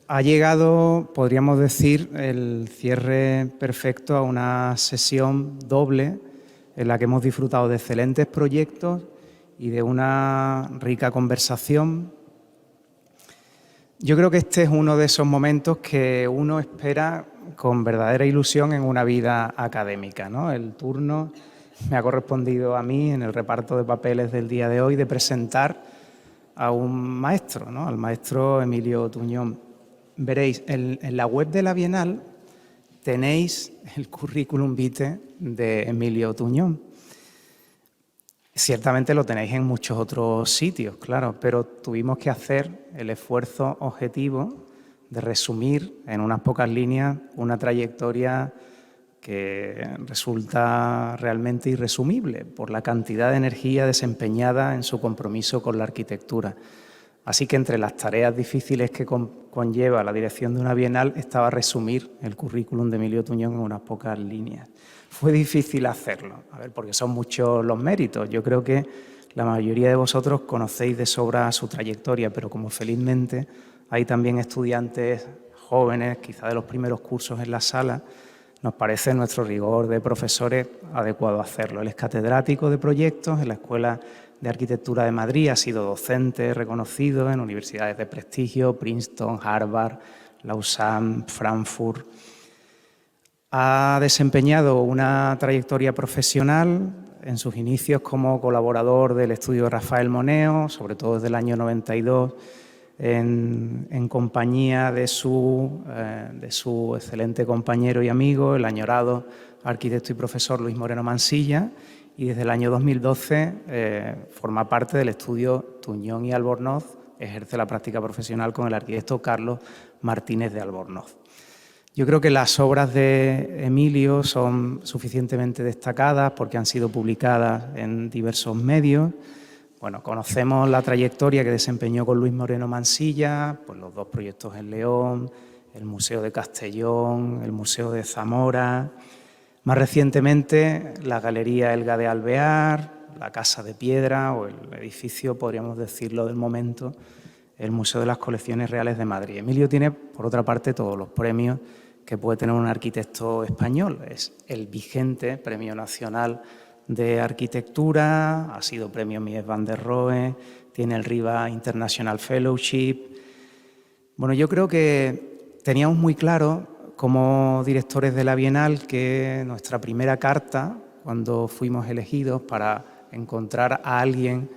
Ha llegado, podríamos decir, el cierre perfecto a una sesión doble en la que hemos disfrutado de excelentes proyectos y de una rica conversación. Yo creo que este es uno de esos momentos que uno espera con verdadera ilusión en una vida académica, ¿no? El turno me ha correspondido a mí en el reparto de papeles del día de hoy de presentar a un maestro, ¿no? Al maestro Emilio Tuñón. Veréis, en la web de la Bienal tenéis el currículum vitae de Emilio Tuñón. Ciertamente lo tenéis en muchos otros sitios, claro, pero tuvimos que hacer el esfuerzo objetivo de resumir en unas pocas líneas una trayectoria que resulta realmente irresumible por la cantidad de energía desempeñada en su compromiso con la arquitectura. Así que entre las tareas difíciles que conlleva la dirección de una bienal estaba resumir el currículum de Emilio Tuñón en unas pocas líneas. Fue difícil hacerlo, porque son muchos los méritos. Yo creo que la mayoría de vosotros conocéis de sobra su trayectoria, pero como felizmente hay también estudiantes jóvenes, quizá de los primeros cursos en la sala, nos parece en nuestro rigor de profesores adecuado hacerlo. Él es catedrático de proyectos en la Escuela de Arquitectura de Madrid, ha sido docente reconocido en universidades de prestigio, Princeton, Harvard, Lausanne, Frankfurt. Ha desempeñado una trayectoria profesional en sus inicios como colaborador del estudio Rafael Moneo, sobre todo desde el año 92, en compañía de su excelente compañero y amigo, el añorado arquitecto y profesor Luis Moreno Mansilla, y desde el año 2012 forma parte del estudio Tuñón y Albornoz, ejerce la práctica profesional con el arquitecto Carlos Martínez de Albornoz. Yo creo que las obras de Emilio son suficientemente destacadas porque han sido publicadas en diversos medios. Bueno, conocemos la trayectoria que desempeñó con Luis Moreno Mansilla, pues los dos proyectos en León, el Museo de Castellón, el Museo de Zamora. Más recientemente, la Galería Elga de Alvear, la Casa de Piedra o el edificio, podríamos decirlo del momento, el Museo de las Colecciones Reales de Madrid. Emilio tiene, por otra parte, todos los premios que puede tener un arquitecto español. Es el vigente Premio Nacional de Arquitectura, ha sido premio Mies van der Rohe, tiene el RIBA International Fellowship. Bueno, yo creo que teníamos muy claro como directores de la Bienal que nuestra primera carta, cuando fuimos elegidos para encontrar a alguien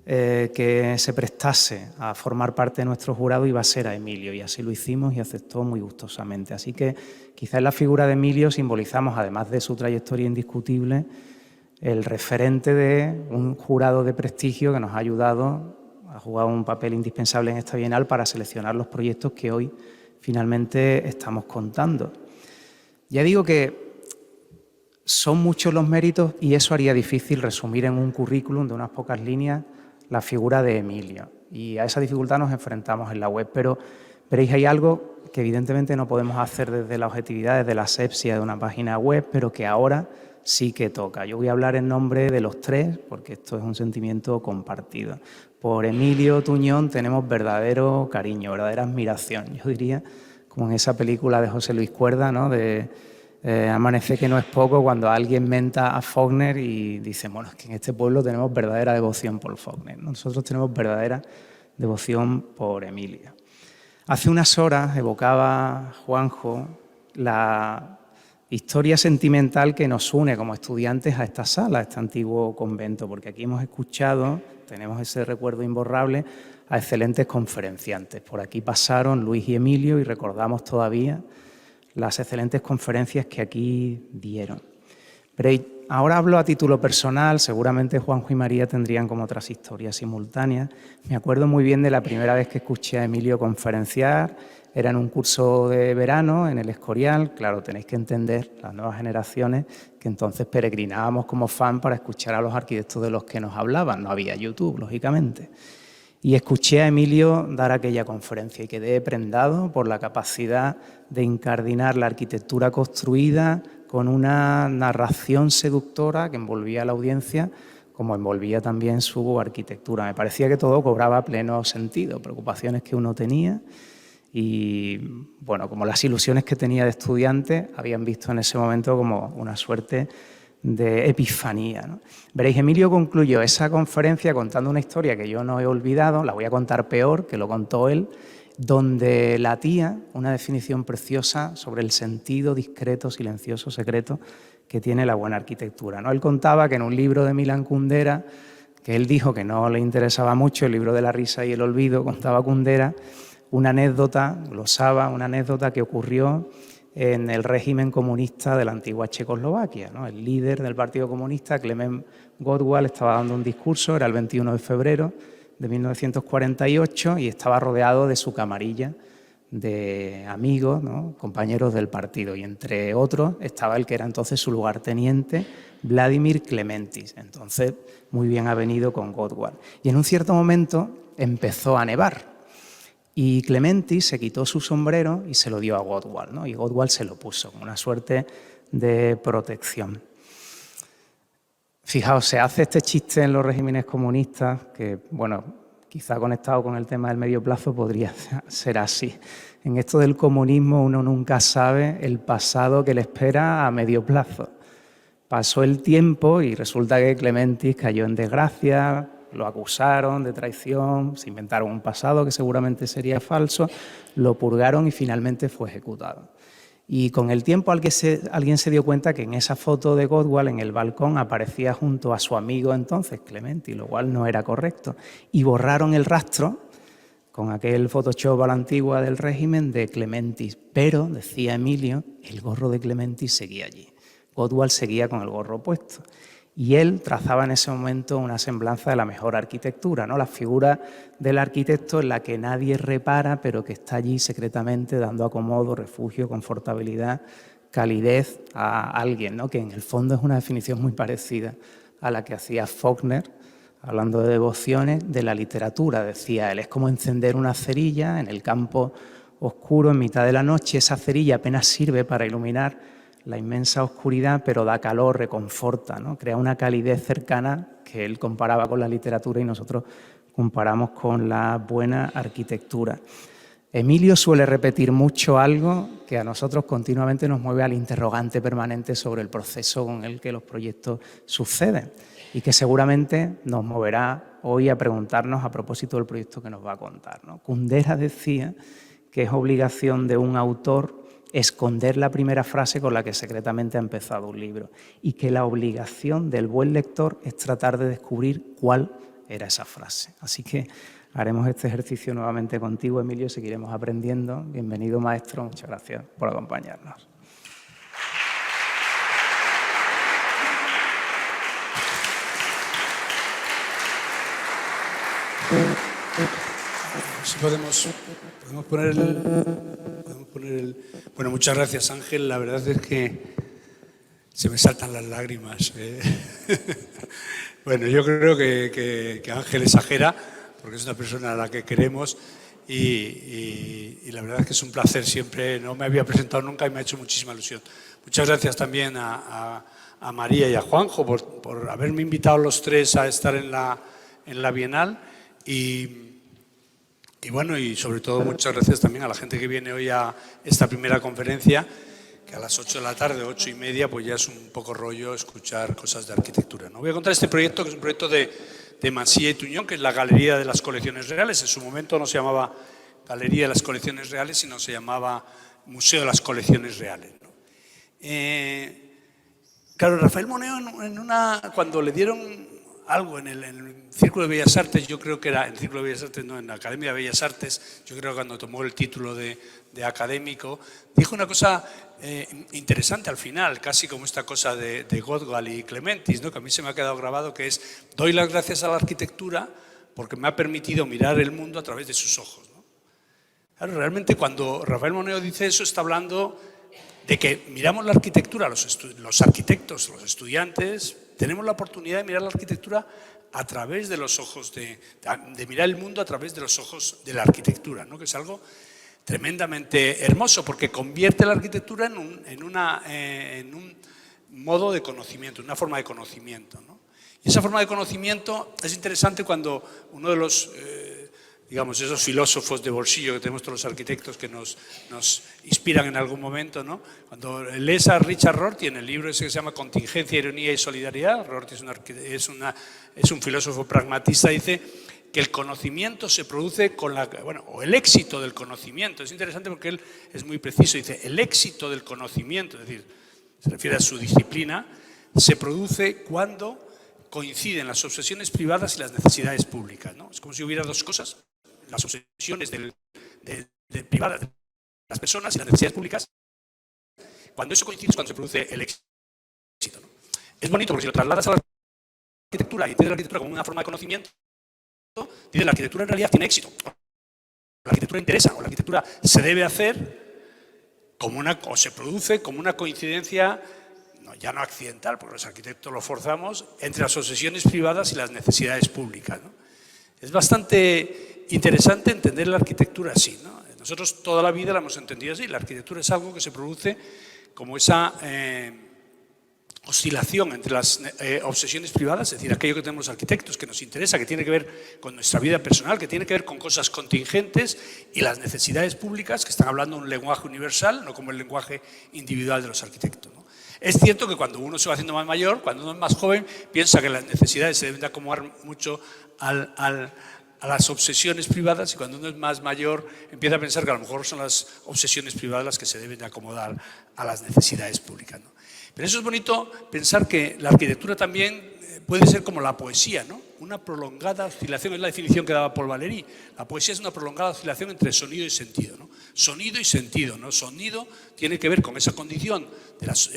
que se prestase a formar parte de nuestro jurado, iba a ser a Emilio, y así lo hicimos y aceptó muy gustosamente. Así que quizás en la figura de Emilio simbolizamos, además de su trayectoria indiscutible, el referente de un jurado de prestigio que nos ha ayudado, ha jugado un papel indispensable en esta Bienal para seleccionar los proyectos que hoy finalmente estamos contando. Ya digo que son muchos los méritos y eso haría difícil resumir en un currículum de unas pocas líneas la figura de Emilio. Y a esa dificultad nos enfrentamos en la web, pero veréis, hay algo que evidentemente no podemos hacer desde la objetividad, desde la asepsia de una página web, pero que ahora sí que toca. Yo voy a hablar en nombre de los tres, porque esto es un sentimiento compartido. Por Emilio Tuñón tenemos verdadero cariño, verdadera admiración. Yo diría, como en esa película de José Luis Cuerda, ¿no?, de Amanece que no es poco, cuando alguien menta a Faulkner y dice, bueno, es que en este pueblo tenemos verdadera devoción por Faulkner. Nosotros tenemos verdadera devoción por Emilio. Hace unas horas evocaba Juanjo la historia sentimental que nos une como estudiantes a esta sala, a este antiguo convento, porque aquí hemos escuchado, tenemos ese recuerdo imborrable, a excelentes conferenciantes. Por aquí pasaron Luis y Emilio y recordamos todavía las excelentes conferencias que aquí dieron. Pero ahora hablo a título personal, seguramente Juanjo y María tendrían como otras historias simultáneas. Me acuerdo muy bien de la primera vez que escuché a Emilio conferenciar, era en un curso de verano en el Escorial. Claro, tenéis que entender, las nuevas generaciones, que entonces peregrinábamos como fan para escuchar a los arquitectos de los que nos hablaban. No había YouTube, lógicamente. Y escuché a Emilio dar aquella conferencia y quedé prendado por la capacidad de incardinar la arquitectura construida con una narración seductora que envolvía a la audiencia, como envolvía también su arquitectura. Me parecía que todo cobraba pleno sentido, preocupaciones que uno tenía Y bueno, como las ilusiones que tenía de estudiante habían visto en ese momento como una suerte de epifanía, ¿no? Veréis, Emilio concluyó esa conferencia contando una historia que yo no he olvidado, la voy a contar peor, que lo contó él, donde latía una definición preciosa sobre el sentido discreto, silencioso, secreto que tiene la buena arquitectura, ¿no? Él contaba que en un libro de Milan Kundera, que él dijo que no le interesaba mucho, el libro de la risa y el olvido, contaba Kundera una anécdota, glosaba una anécdota que ocurrió en el régimen comunista de la antigua Checoslovaquia, ¿no? El líder del Partido Comunista, Klement Gottwald, estaba dando un discurso, era el 21 de febrero de 1948, y estaba rodeado de su camarilla de amigos, ¿no? Compañeros del partido, y entre otros estaba el que era entonces su lugarteniente, Vladimir Klementis, entonces muy bien avenido con Gottwald. Y en un cierto momento empezó a nevar, y Klementis se quitó su sombrero y se lo dio a Gottwald, ¿no? Y Gottwald se lo puso, como una suerte de protección. Fijaos, se hace este chiste en los regímenes comunistas, que, bueno, quizá conectado con el tema del medio plazo podría ser así. En esto del comunismo uno nunca sabe el pasado que le espera a medio plazo. Pasó el tiempo y resulta que Klementis cayó en desgracia, lo acusaron de traición, se inventaron un pasado que seguramente sería falso, lo purgaron y finalmente fue ejecutado. Y con el tiempo alguien se dio cuenta que en esa foto de Gottwald, en el balcón, aparecía junto a su amigo entonces, Klementis, lo cual no era correcto. Y borraron el rastro, con aquel Photoshop a la antigua del régimen, de Klementis. Pero, decía Emilio, el gorro de Klementis seguía allí. Gottwald seguía con el gorro puesto. Y él trazaba en ese momento una semblanza de la mejor arquitectura, ¿no? La figura del arquitecto en la que nadie repara, pero que está allí secretamente dando acomodo, refugio, confortabilidad, calidez a alguien, ¿no? Que en el fondo es una definición muy parecida a la que hacía Faulkner, hablando de devociones, de la literatura. Decía él, es como encender una cerilla en el campo oscuro en mitad de la noche. Esa cerilla apenas sirve para iluminar la inmensa oscuridad, pero da calor, reconforta, ¿no? Crea una calidez cercana que él comparaba con la literatura y nosotros comparamos con la buena arquitectura. Emilio suele repetir mucho algo que a nosotros continuamente nos mueve al interrogante permanente sobre el proceso con el que los proyectos suceden y que seguramente nos moverá hoy a preguntarnos a propósito del proyecto que nos va a contar, ¿no? Kundera decía que es obligación de un autor esconder la primera frase con la que secretamente ha empezado un libro y que la obligación del buen lector es tratar de descubrir cuál era esa frase. Así que haremos este ejercicio nuevamente contigo, Emilio, seguiremos aprendiendo. Bienvenido, maestro, muchas gracias por acompañarnos. Si podemos poner el... Bueno, muchas gracias, Ángel. La verdad es que se me saltan las lágrimas. Bueno, yo creo que Ángel exagera, porque es una persona a la que queremos y la verdad es que es un placer siempre. No me había presentado nunca y me ha hecho muchísima ilusión. Muchas gracias también a María y a Juanjo por haberme invitado los tres a estar en la Bienal y bueno, y sobre todo muchas gracias también a la gente que viene hoy a esta primera conferencia, que a las 8 de la tarde, 8:30, pues ya es un poco rollo escuchar cosas de arquitectura, ¿no? Voy a contar este proyecto, que es un proyecto de Mansilla y Tuñón, que es la Galería de las Colecciones Reales. En su momento no se llamaba Galería de las Colecciones Reales, sino se llamaba Museo de las Colecciones Reales, ¿no? Claro, Rafael Moneo, cuando le dieron algo en el Círculo de Bellas Artes, yo creo que era, en el Círculo de Bellas Artes, no, en la Academia de Bellas Artes, yo creo que cuando tomó el título de académico, dijo una cosa interesante al final, casi como esta cosa de Gottwald y Klementis, ¿no? Que a mí se me ha quedado grabado, que es: doy las gracias a la arquitectura porque me ha permitido mirar el mundo a través de sus ojos, ¿no? Claro, realmente cuando Rafael Moneo dice eso, está hablando de que miramos la arquitectura, los arquitectos, los estudiantes, tenemos la oportunidad de mirar la arquitectura a través de los ojos, de mirar el mundo a través de los ojos de la arquitectura, ¿no? Que es algo tremendamente hermoso, porque convierte la arquitectura en un modo de conocimiento, una forma de conocimiento, ¿no? Y esa forma de conocimiento es interesante cuando uno de los digamos, esos filósofos de bolsillo que tenemos todos los arquitectos que nos inspiran en algún momento, ¿no? Cuando lees a Richard Rorty en el libro ese que se llama Contingencia, Ironía y Solidaridad, Rorty es un filósofo pragmatista, dice que el conocimiento se produce con o el éxito del conocimiento. Es interesante porque él es muy preciso, dice, el éxito del conocimiento, es decir, se refiere a su disciplina, se produce cuando coinciden las obsesiones privadas y las necesidades públicas, ¿no? Es como si hubiera dos cosas, las obsesiones privadas de las personas y las necesidades públicas. Cuando eso coincide es cuando se produce el éxito, ¿no? Es bonito porque si lo trasladas a la arquitectura y entiendes la arquitectura como una forma de conocimiento, dices la arquitectura en realidad tiene éxito, la arquitectura interesa, o la arquitectura se debe hacer o se produce como una coincidencia, ya no accidental, porque los arquitectos lo forzamos, entre las obsesiones privadas y las necesidades públicas, ¿no? Es bastante interesante entender la arquitectura así, ¿no? Nosotros toda la vida la hemos entendido así. La arquitectura es algo que se produce como esa oscilación entre las obsesiones privadas, es decir, aquello que tenemos los arquitectos, que nos interesa, que tiene que ver con nuestra vida personal, que tiene que ver con cosas contingentes, y las necesidades públicas, que están hablando un lenguaje universal, no como el lenguaje individual de los arquitectos, ¿no? Es cierto que cuando uno se va haciendo más mayor, cuando uno es más joven, piensa que las necesidades se deben de acomodar mucho a las obsesiones privadas, y cuando uno es más mayor empieza a pensar que a lo mejor son las obsesiones privadas las que se deben de acomodar a las necesidades públicas, ¿no? Pero eso es bonito pensar que la arquitectura también puede ser como la poesía, ¿no? Una prolongada oscilación, es la definición que daba Paul Valéry. La poesía es una prolongada oscilación entre sonido y sentido, ¿no? Sonido y sentido, ¿no? Sonido tiene que ver con esa condición de las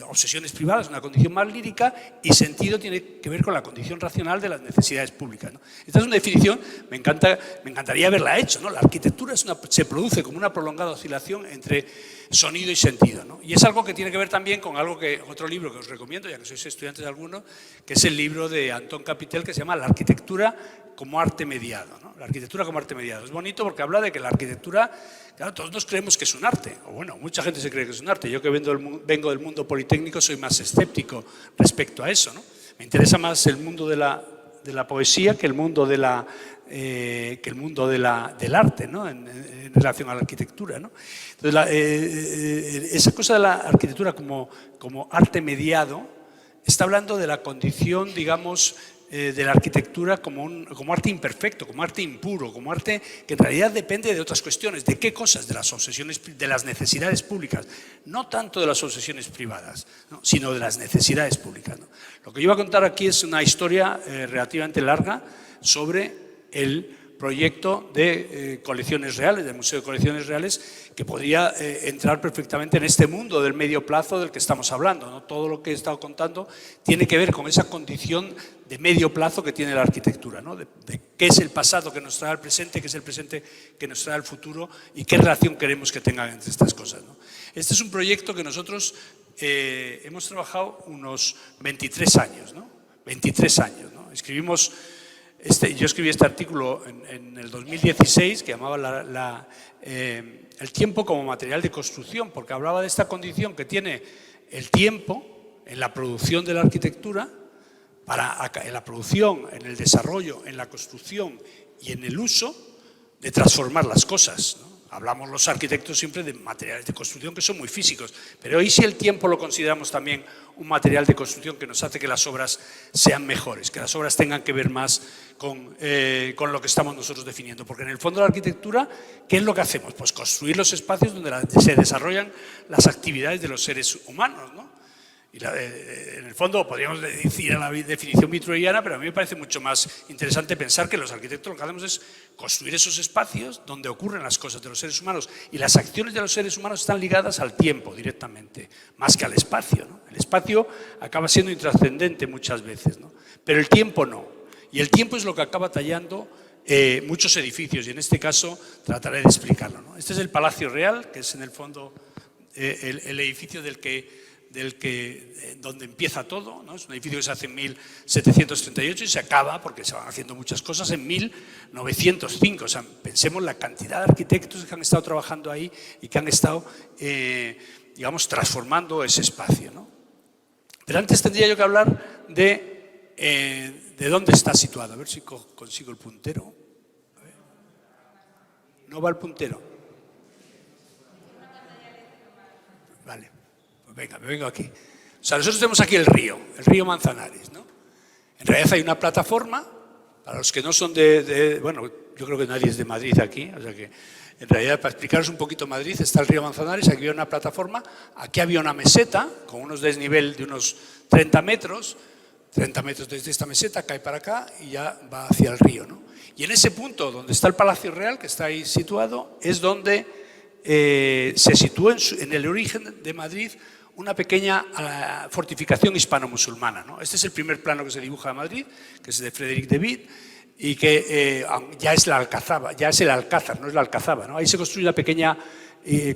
obsesiones privadas, una condición más lírica, y sentido tiene que ver con la condición racional de las necesidades públicas, ¿no? Esta es una definición, me encantaría haberla hecho, ¿no? La arquitectura se produce como una prolongada oscilación entre sonido y sentido, ¿no? Y es algo que tiene que ver también con otro libro que os recomiendo, ya que sois estudiantes de alguno, que es el libro de Anton Capitel, que se llama La arquitectura como arte mediado, ¿no? La arquitectura como arte mediado. Es bonito porque habla de que la arquitectura, claro, todos nos creemos que es un arte, o bueno, mucha gente se cree que es un arte. Yo que vengo del mundo politécnico soy más escéptico respecto a eso, ¿no? Me interesa más el mundo de la poesía que el mundo del arte, ¿no? En relación a la arquitectura, ¿no? Entonces, esa cosa de la arquitectura como arte mediado está hablando de la condición, digamos, de la arquitectura como arte imperfecto, como arte impuro, como arte que en realidad depende de otras cuestiones. ¿De qué cosas? De las obsesiones, de las necesidades públicas. No tanto de las obsesiones privadas, ¿no? Sino de las necesidades públicas, ¿no? Lo que yo voy a contar aquí es una historia relativamente larga sobre el proyecto de colecciones reales, del Museo de Colecciones Reales, que podría entrar perfectamente en este mundo del medio plazo del que estamos hablando, ¿no? Todo lo que he estado contando tiene que ver con esa condición de medio plazo que tiene la arquitectura, ¿no? De qué es el pasado que nos trae al presente, qué es el presente que nos trae al futuro y qué relación queremos que tengan entre estas cosas, ¿no? Este es un proyecto que nosotros hemos trabajado unos 23 años, ¿no? 23 años, ¿no? Yo escribí este artículo en el 2016 que llamaba el tiempo como material de construcción, porque hablaba de esta condición que tiene el tiempo en la producción de la arquitectura, en la producción, en el desarrollo, en la construcción y en el uso de transformar las cosas, ¿no? Hablamos los arquitectos siempre de materiales de construcción que son muy físicos, pero hoy sí el tiempo lo consideramos también un material de construcción que nos hace que las obras sean mejores, que las obras tengan que ver más con lo que estamos nosotros definiendo. Porque en el fondo de la arquitectura, ¿qué es lo que hacemos? Pues construir los espacios donde se desarrollan las actividades de los seres humanos, ¿no? Y en el fondo podríamos decir a la definición vitruviana, pero a mí me parece mucho más interesante pensar que los arquitectos lo que hacemos es construir esos espacios donde ocurren las cosas de los seres humanos, y las acciones de los seres humanos están ligadas al tiempo directamente, más que al espacio, ¿no? El espacio acaba siendo intrascendente muchas veces, ¿no? Pero el tiempo no, y el tiempo es lo que acaba tallando muchos edificios, y en este caso trataré de explicarlo, ¿no? Este es el Palacio Real, que es en el fondo el edificio donde empieza todo, ¿no? Es un edificio que se hace en 1738 y se acaba, porque se van haciendo muchas cosas, en 1905. O sea, pensemos la cantidad de arquitectos que han estado trabajando ahí y que han estado, digamos, transformando ese espacio, ¿no? Pero antes tendría yo que hablar de dónde está situado. A ver si consigo el puntero. No va al puntero. Vale, pues venga, me vengo aquí. O sea, nosotros tenemos aquí el río Manzanares, ¿no? En realidad hay una plataforma, para los que no son bueno, yo creo que nadie es de Madrid aquí, o sea que en realidad para explicaros un poquito Madrid, está el río Manzanares, aquí había una plataforma, aquí había una meseta con unos desnivel de unos 30 metros desde esta meseta cae para acá y ya va hacia el río, ¿no? Y en ese punto donde está el Palacio Real, que está ahí situado, es donde se sitúa en el origen de Madrid una pequeña fortificación hispano-musulmana, ¿no? Este es el primer plano que se dibuja de Madrid, que es de Frédéric de Witt, y que ya es la Alcazaba, ya es el Alcázar, no es la Alcazaba, ¿no? Ahí se construye una pequeña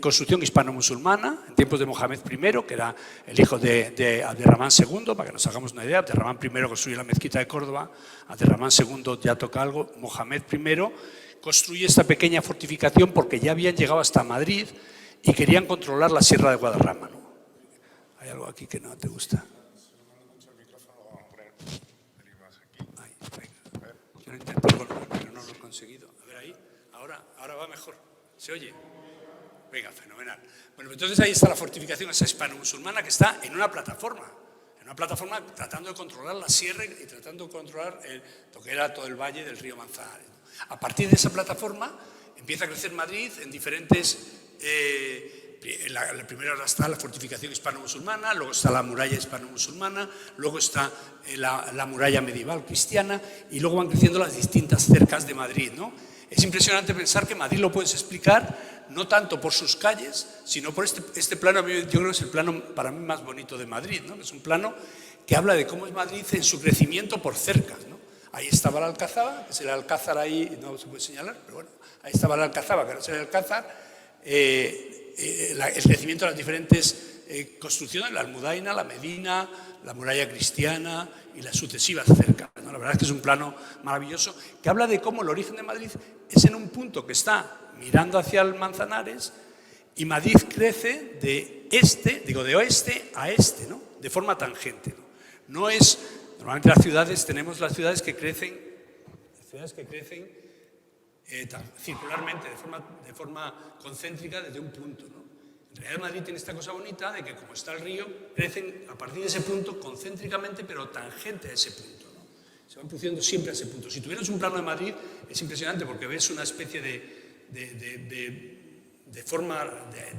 construcción hispano-musulmana en tiempos de Mohamed I, que era el hijo de Abderramán II, para que nos hagamos una idea. Abderramán I construye la mezquita de Córdoba, Abderramán II ya toca algo, Mohamed I construye esta pequeña fortificación porque ya habían llegado hasta Madrid y querían controlar la Sierra de Guadarrama, ¿no? Hay algo aquí que no te gusta. Ahí, venga. Yo lo intento colocar, pero no lo he conseguido. A ver ahí, ahora va mejor. ¿Se oye? Venga, fenomenal. Bueno, entonces ahí está la fortificación esa hispano-musulmana que está en una plataforma tratando de controlar la sierra y tratando de controlar lo que era todo el valle del río Manzanares. A partir de esa plataforma empieza a crecer Madrid en diferentes... la primera está la fortificación hispano-musulmana, luego está la muralla hispano-musulmana, luego está la muralla medieval cristiana y luego van creciendo las distintas cercas de Madrid, ¿no? Es impresionante pensar que Madrid lo puedes explicar no tanto por sus calles, sino por este plano. Yo creo que es el plano para mí más bonito de Madrid, ¿no? Es un plano que habla de cómo es Madrid en su crecimiento por cercas, ¿no? Ahí estaba la Alcazaba, que es el Alcázar ahí, no se puede señalar, pero bueno, ahí estaba la Alcazaba, que ahora es el Alcázar, el crecimiento de las diferentes construcciones, la Almudaina, la Medina, la muralla cristiana y las sucesivas cercas, ¿no? La verdad es que es un plano maravilloso que habla de cómo el origen de Madrid es en un punto que está mirando hacia el Manzanares y Madrid crece de oeste a este, ¿no? De forma tangente, ¿no? No es, normalmente tenemos las ciudades que crecen circularmente, de forma concéntrica desde un punto, ¿no? En realidad Madrid tiene esta cosa bonita de que como está el río, crecen a partir de ese punto concéntricamente, pero tangente a ese punto, ¿no? Se van produciendo siempre a ese punto. Si tuvieras un plano de Madrid, es impresionante porque ves una especie de forma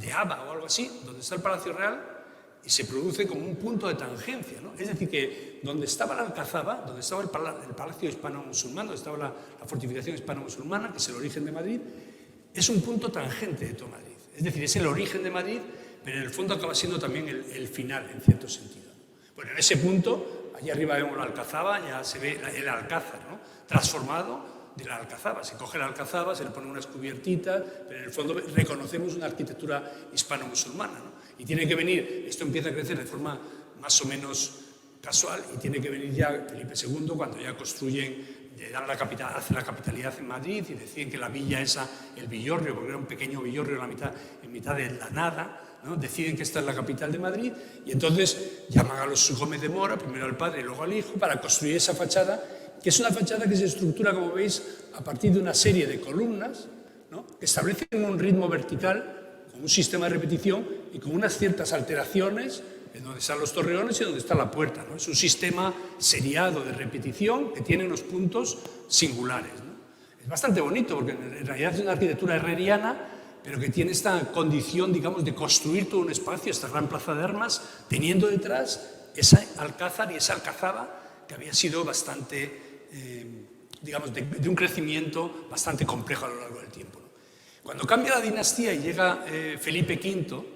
de haba o algo así, donde está el Palacio Real, y se produce como un punto de tangencia, ¿no? Es decir, que donde estaba la Alcazaba, donde estaba el Palacio Hispano-Musulmán, donde estaba la fortificación hispano-musulmana, que es el origen de Madrid, es un punto tangente de todo Madrid. Es decir, es el origen de Madrid, pero en el fondo acaba siendo también el final, en cierto sentido. Bueno, en ese punto, allí arriba vemos la Alcazaba, ya se ve el Alcázar, ¿no? Transformado de la Alcazaba. Se coge la Alcazaba, se le pone unas cubiertitas, pero en el fondo reconocemos una arquitectura hispano-musulmana, ¿no? Y tiene que venir, esto empieza a crecer de forma más o menos casual, y tiene que venir ya Felipe II cuando ya construyen, hacen la capitalidad en Madrid y deciden que la villa esa, el Villorrio, porque era un pequeño Villorrio en mitad de la nada, ¿no? Deciden que esta es la capital de Madrid y entonces llaman a los Gómez de Mora, primero al padre y luego al hijo, para construir esa fachada, que es una fachada que se estructura, como veis, a partir de una serie de columnas, ¿no? Que establecen un ritmo vertical, con un sistema de repetición y con unas ciertas alteraciones en donde están los torreones y donde está la puerta, ¿no? Es un sistema seriado de repetición que tiene unos puntos singulares, ¿no? Es bastante bonito porque en realidad es una arquitectura herreriana, pero que tiene esta condición, digamos, de construir todo un espacio, esta gran plaza de armas, teniendo detrás ese alcázar y esa alcazaba que había sido bastante, digamos, de un crecimiento bastante complejo a lo largo del tiempo, ¿no? Cuando cambia la dinastía y llega Felipe V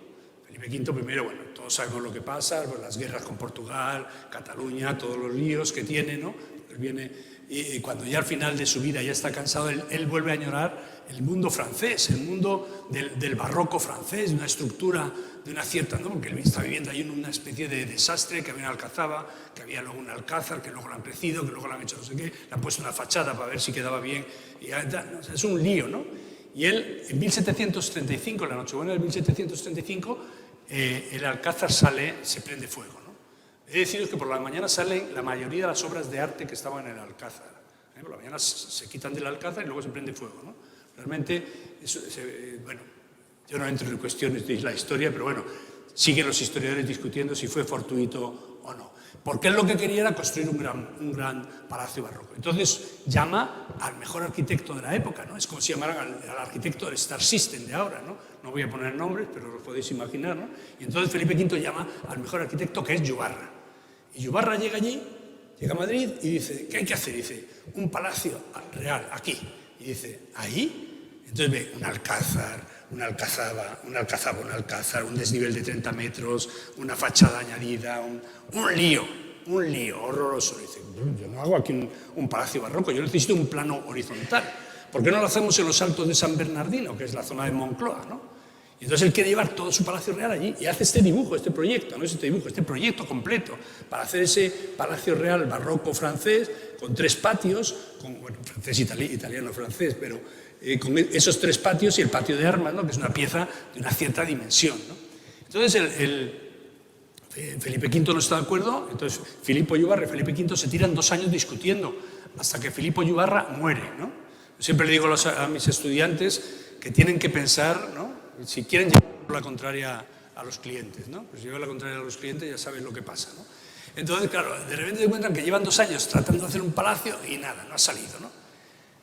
primero, bueno, todos sabemos lo que pasa, pues, las guerras con Portugal, Cataluña, todos los líos que tiene, ¿no? Él viene, y cuando ya al final de su vida ya está cansado, él vuelve a añorar el mundo francés, el mundo del barroco francés, de una estructura, de una cierta, ¿no? Porque él está viviendo ahí en una especie de desastre, que había una alcazaba, que había luego un alcázar, que luego lo han crecido, que luego lo han hecho no sé qué, le han puesto una fachada para ver si quedaba bien, y ya, o sea, es un lío, ¿no? Y él, en 1735, en la Nochebuena del 1735, el alcázar se prende fuego, ¿no? He de deciros que por la mañana salen la mayoría de las obras de arte que estaban en el alcázar, ¿eh? Por la mañana se quitan del alcázar y luego se prende fuego, ¿no? Realmente, bueno, yo no entro en cuestiones de la historia, pero bueno, siguen los historiadores discutiendo si fue fortuito o no. Porque él lo que quería era construir un gran palacio barroco. Entonces llama al mejor arquitecto de la época, ¿no? Es como si llamaran al arquitecto del Star System de ahora, ¿no? No voy a poner nombres, pero lo podéis imaginar, ¿no? Y entonces Felipe V llama al mejor arquitecto, que es Yubarra. Y Yubarra llega allí, llega a Madrid y dice, ¿qué hay que hacer? Dice, un palacio real, aquí. Y dice, ¿ahí? Entonces ve un alcázar, una alcazaba, un desnivel de 30 metros, una fachada añadida, un lío horroroso. Dice, yo no hago aquí un palacio barroco, yo necesito un plano horizontal. ¿Por qué no lo hacemos en los Altos de San Bernardino, que es la zona de Moncloa, ¿no? Y entonces él quiere llevar todo su palacio real allí y hace este dibujo, este proyecto, no es este dibujo, este proyecto completo para hacer ese palacio real barroco francés con 3 patios, bueno, francés, italiano, francés, pero con esos 3 patios y el patio de armas, ¿no? Que es una pieza de una cierta dimensión, ¿no? Entonces Felipe V no está de acuerdo, entonces Filipo Yubarra y Felipe V se tiran 2 años discutiendo hasta que Filipo Yubarra muere, ¿no? Yo siempre le digo a mis estudiantes que tienen que pensar, ¿no? Si quieren llevar la contraria a los clientes, ¿no? Pues llevar la contraria a los clientes ya saben lo que pasa, ¿no? Entonces, claro, de repente se encuentran que llevan 2 años tratando de hacer un palacio y nada, no ha salido,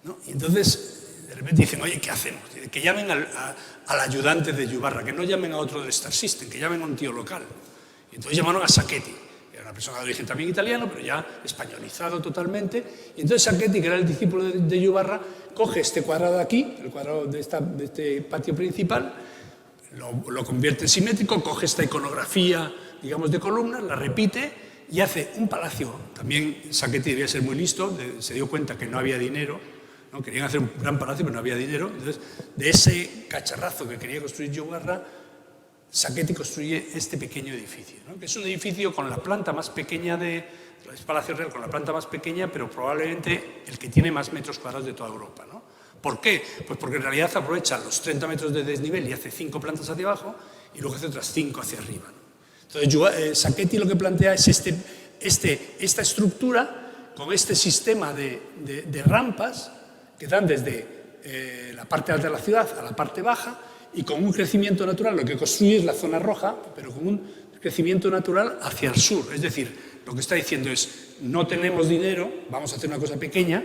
¿no? Y entonces, de repente dicen, oye, ¿qué hacemos? Que llamen al ayudante de Yubarra, que no llamen a otro del Star System, que llamen a un tío local. Y entonces llamaron a Sacchetti, que era una persona de origen también italiano, pero ya españolizado totalmente. Y entonces Sacchetti, que era el discípulo de Yubarra, coge este cuadrado de aquí, el cuadrado de este patio principal, lo convierte en simétrico, coge esta iconografía, digamos, de columnas, la repite y hace un palacio. También Sacchetti debía ser muy listo, se dio cuenta que no había dinero, ¿no? Querían hacer un gran palacio, pero no había dinero. Entonces, de ese cacharrazo que quería construir Yubarra, Sacchetti construye este pequeño edificio, ¿no? Que es un edificio con la planta más pequeña es Palacio Real con la planta más pequeña, pero probablemente el que tiene más metros cuadrados de toda Europa, ¿no? ¿Por qué? Pues porque en realidad aprovecha los 30 metros de desnivel y hace 5 plantas hacia abajo y luego hace otras 5 hacia arriba, ¿no? Entonces, Sacchetti lo que plantea es esta estructura con este sistema de rampas que dan desde la parte alta de la ciudad a la parte baja y con un crecimiento natural. Lo que construye es la zona roja, pero con un crecimiento natural hacia el sur. Es decir, lo que está diciendo es, no tenemos dinero, vamos a hacer una cosa pequeña,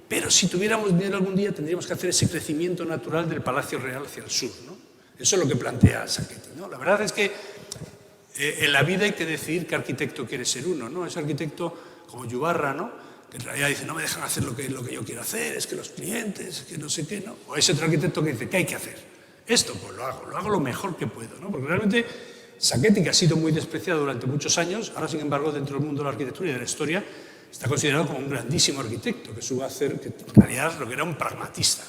pero si tuviéramos dinero algún día tendríamos que hacer ese crecimiento natural del Palacio Real hacia el sur, ¿no? Eso es lo que plantea Sacchetti, ¿no? La verdad es que en la vida hay que decidir qué arquitecto quiere ser uno, ¿no? Ese arquitecto como Yubarra, ¿no? Que en realidad dice, no me dejan hacer lo que yo quiero hacer, es que los clientes, es que no sé qué, ¿no? O ese otro arquitecto que dice, ¿qué hay que hacer? Esto, pues lo hago lo mejor que puedo, ¿no? Porque realmente Sacchetti, que ha sido muy despreciado durante muchos años, ahora sin embargo dentro del mundo de la arquitectura y de la historia está considerado como un grandísimo arquitecto que supo hacer, que en realidad lo que era un pragmatista.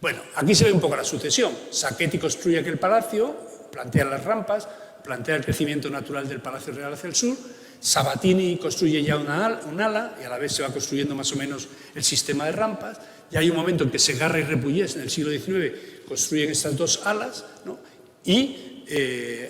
Bueno, aquí se ve un poco la sucesión. Sacchetti construye aquel palacio, plantea las rampas, plantea el crecimiento natural del Palacio Real hacia el sur. Sabatini construye ya un ala y a la vez se va construyendo más o menos el sistema de rampas. Y hay un momento en que Segarra y Repullés en el siglo XIX construyen estas 2 alas, ¿no? Y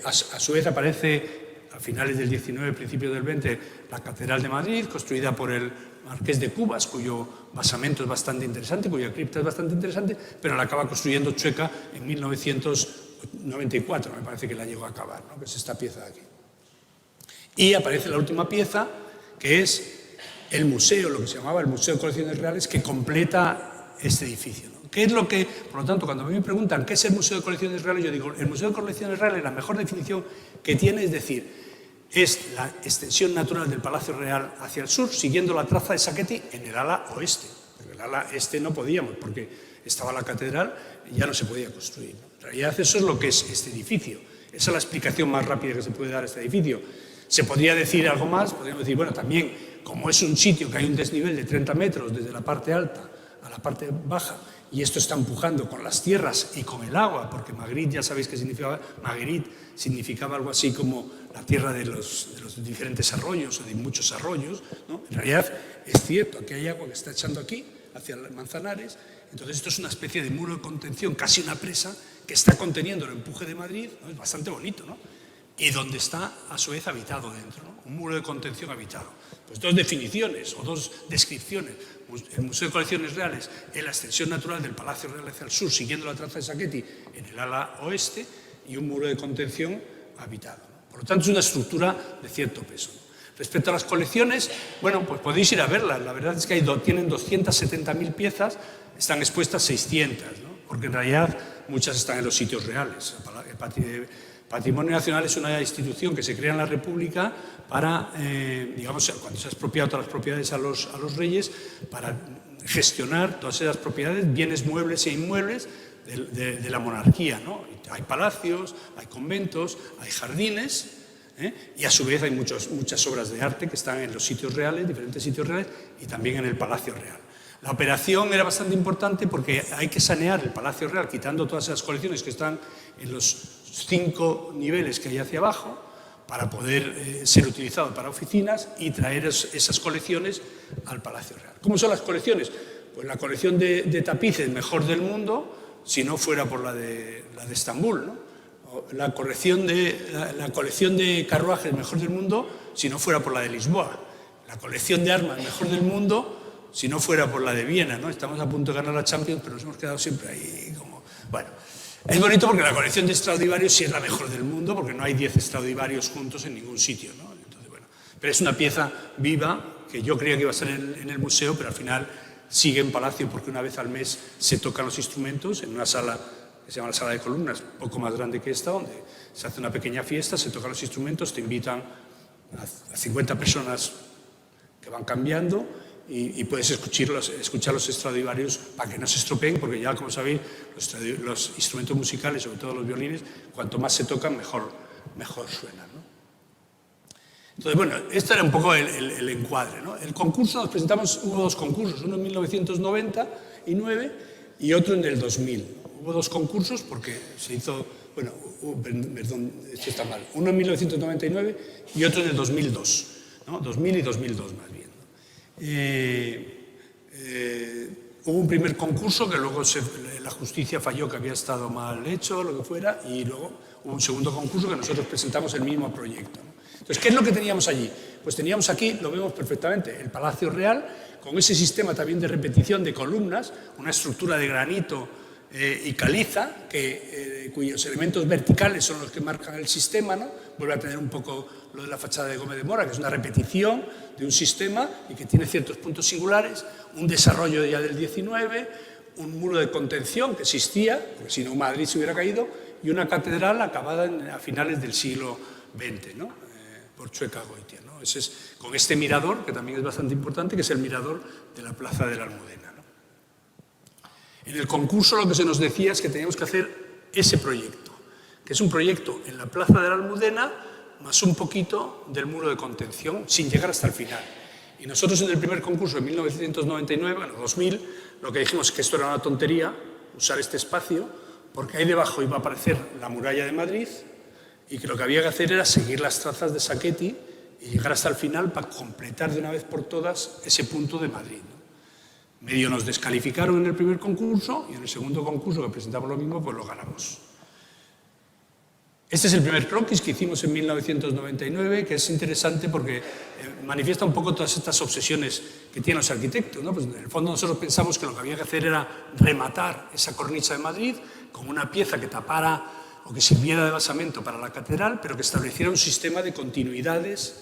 a su vez aparece a finales del XIX, principios del XX, la Catedral de Madrid, construida por el Marqués de Cubas, cuyo basamento es bastante interesante, cuya cripta es bastante interesante, pero la acaba construyendo Chueca en 1994, me parece que la llegó a acabar, ¿no? Que es esta pieza de aquí. Y aparece la última pieza, que es el museo, lo que se llamaba el Museo de Colecciones Reales, que completa este edificio, ¿no? ¿Qué es lo que, por lo tanto, cuando a mí me preguntan qué es el Museo de Colecciones Reales, yo digo, el Museo de Colecciones Reales, la mejor definición que tiene es decir, es la extensión natural del Palacio Real hacia el sur, siguiendo la traza de Sacchetti en el ala oeste. Porque el ala este no podíamos, porque estaba la catedral y ya no se podía construir, ¿no? En realidad eso es lo que es este edificio. Esa es la explicación más rápida que se puede dar a este edificio. Se podría decir algo más, podríamos decir, bueno, también, como es un sitio que hay un desnivel de 30 metros desde la parte alta a la parte baja, y esto está empujando con las tierras y con el agua, porque Magritte, ya sabéis qué significaba, Magritte significaba algo así como la tierra de los diferentes arroyos o de muchos arroyos, ¿no? En realidad es cierto, aquí hay agua que está echando aquí, hacia Manzanares, entonces esto es una especie de muro de contención, casi una presa, que está conteniendo el empuje de Madrid, ¿no? Es bastante bonito, ¿no? y donde está a su vez habitado dentro, ¿no? Un muro de contención habitado. Pues dos definiciones o dos descripciones. El Museo de Colecciones Reales es la extensión natural del Palacio Real hacia el sur, siguiendo la traza de Sacchetti en el ala oeste, y un muro de contención habitado, ¿no? Por lo tanto, es una estructura de cierto peso, ¿no? Respecto a las colecciones, bueno, pues podéis ir a verlas. La verdad es que tienen 270.000 piezas, están expuestas 600, ¿no? Porque en realidad muchas están en los sitios reales. El Patrimonio Nacional es una institución que se crea en la República para, digamos, cuando se ha expropiado todas las propiedades a los reyes, para gestionar todas esas propiedades, bienes muebles e inmuebles de la monarquía, ¿no? Hay palacios, hay conventos, hay jardines, y a su vez hay muchas obras de arte que están en los sitios reales, diferentes sitios reales, y también en el Palacio Real. La operación era bastante importante porque hay que sanear el Palacio Real, quitando todas esas colecciones que están en los 5 niveles que hay hacia abajo, para poder ser utilizado para oficinas y traer esas colecciones al Palacio Real. ¿Cómo son las colecciones? Pues la colección de tapices mejor del mundo, si no fuera por la de Estambul, ¿no? La colección de carruajes mejor del mundo, si no fuera por la de Lisboa. La colección de armas mejor del mundo, si no fuera por la de Viena, ¿no? Estamos a punto de ganar la Champions, pero nos hemos quedado siempre ahí como... Bueno, es bonito porque la colección de Stradivarius sí es la mejor del mundo, porque no hay 10 Stradivarius juntos en ningún sitio, ¿no? Entonces, bueno, pero es una pieza viva que yo creía que iba a estar en el museo, pero al final sigue en Palacio porque una vez al mes se tocan los instrumentos en una sala que se llama la Sala de Columnas, poco más grande que esta, donde se hace una pequeña fiesta, se tocan los instrumentos, te invitan a 50 personas que van cambiando y puedes escuchar los Stradivarius para que no se estropeen, porque ya, como sabéis, los instrumentos musicales, sobre todo los violines, cuanto más se tocan, mejor suenan, ¿no? Entonces, bueno, este era un poco el encuadre, ¿no? El concurso, hubo 2 concursos, uno en 1999 y otro en el 2000. Hubo 2 concursos porque se hizo, bueno, perdón, esto está mal, uno en 1999 y otro en el 2002, ¿no? 2000 y 2002 más bien, ¿no? Hubo un primer concurso que luego la justicia falló que había estado mal hecho, lo que fuera, y luego hubo un segundo concurso que nosotros presentamos el mismo proyecto, ¿no? Entonces, ¿qué es lo que teníamos allí? Pues teníamos aquí, lo vemos perfectamente, el Palacio Real, con ese sistema también de repetición de columnas, una estructura de granito y caliza, cuyos elementos verticales son los que marcan el sistema, ¿no? Vuelve a tener un poco lo de la fachada de Gómez de Mora, que es una repetición de un sistema y que tiene ciertos puntos singulares, un desarrollo ya del 19, un muro de contención que existía, porque si no Madrid se hubiera caído, y una catedral acabada a finales del siglo XX, ¿no? Por Chueca Goitia, ¿no? Con este mirador, que también es bastante importante, que es el mirador de la Plaza de la Almudena, ¿no? En el concurso lo que se nos decía es que teníamos que hacer ese proyecto, que es un proyecto en la Plaza de la Almudena más un poquito del muro de contención sin llegar hasta el final. Y nosotros en el primer concurso de 1999, bueno, 2000, lo que dijimos es que esto era una tontería, usar este espacio, porque ahí debajo iba a aparecer la muralla de Madrid y que lo que había que hacer era seguir las trazas de Sacchetti y llegar hasta el final para completar de una vez por todas ese punto de Madrid, ¿no? Medio nos descalificaron en el primer concurso y en el segundo concurso, que presentamos lo mismo, pues lo ganamos. Este es el primer croquis que hicimos en 1999, que es interesante porque manifiesta un poco todas estas obsesiones que tienen los arquitectos, ¿no? Pues en el fondo nosotros pensamos que lo que había que hacer era rematar esa cornisa de Madrid con una pieza que tapara o que sirviera de basamento para la catedral, pero que estableciera un sistema de continuidades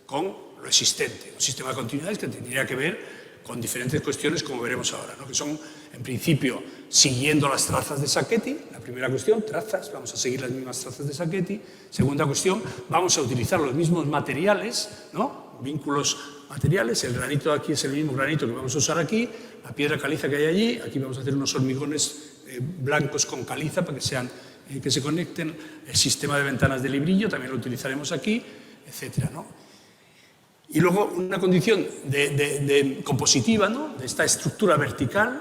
con lo existente. Un sistema de continuidades que tendría que ver con diferentes cuestiones, como veremos ahora, ¿no? Que son, en principio, siguiendo las trazas de Sacchetti. La primera cuestión, trazas, vamos a seguir las mismas trazas de Sacchetti. Segunda cuestión, vamos a utilizar los mismos materiales, ¿no? Vínculos materiales. El granito de aquí es el mismo granito que vamos a usar aquí. La piedra caliza que hay allí. Aquí vamos a hacer unos hormigones blancos con caliza para que se conecten. El sistema de ventanas de librillo también lo utilizaremos aquí, etcétera, ¿no? Y luego una condición compositiva, ¿no? De esta estructura vertical.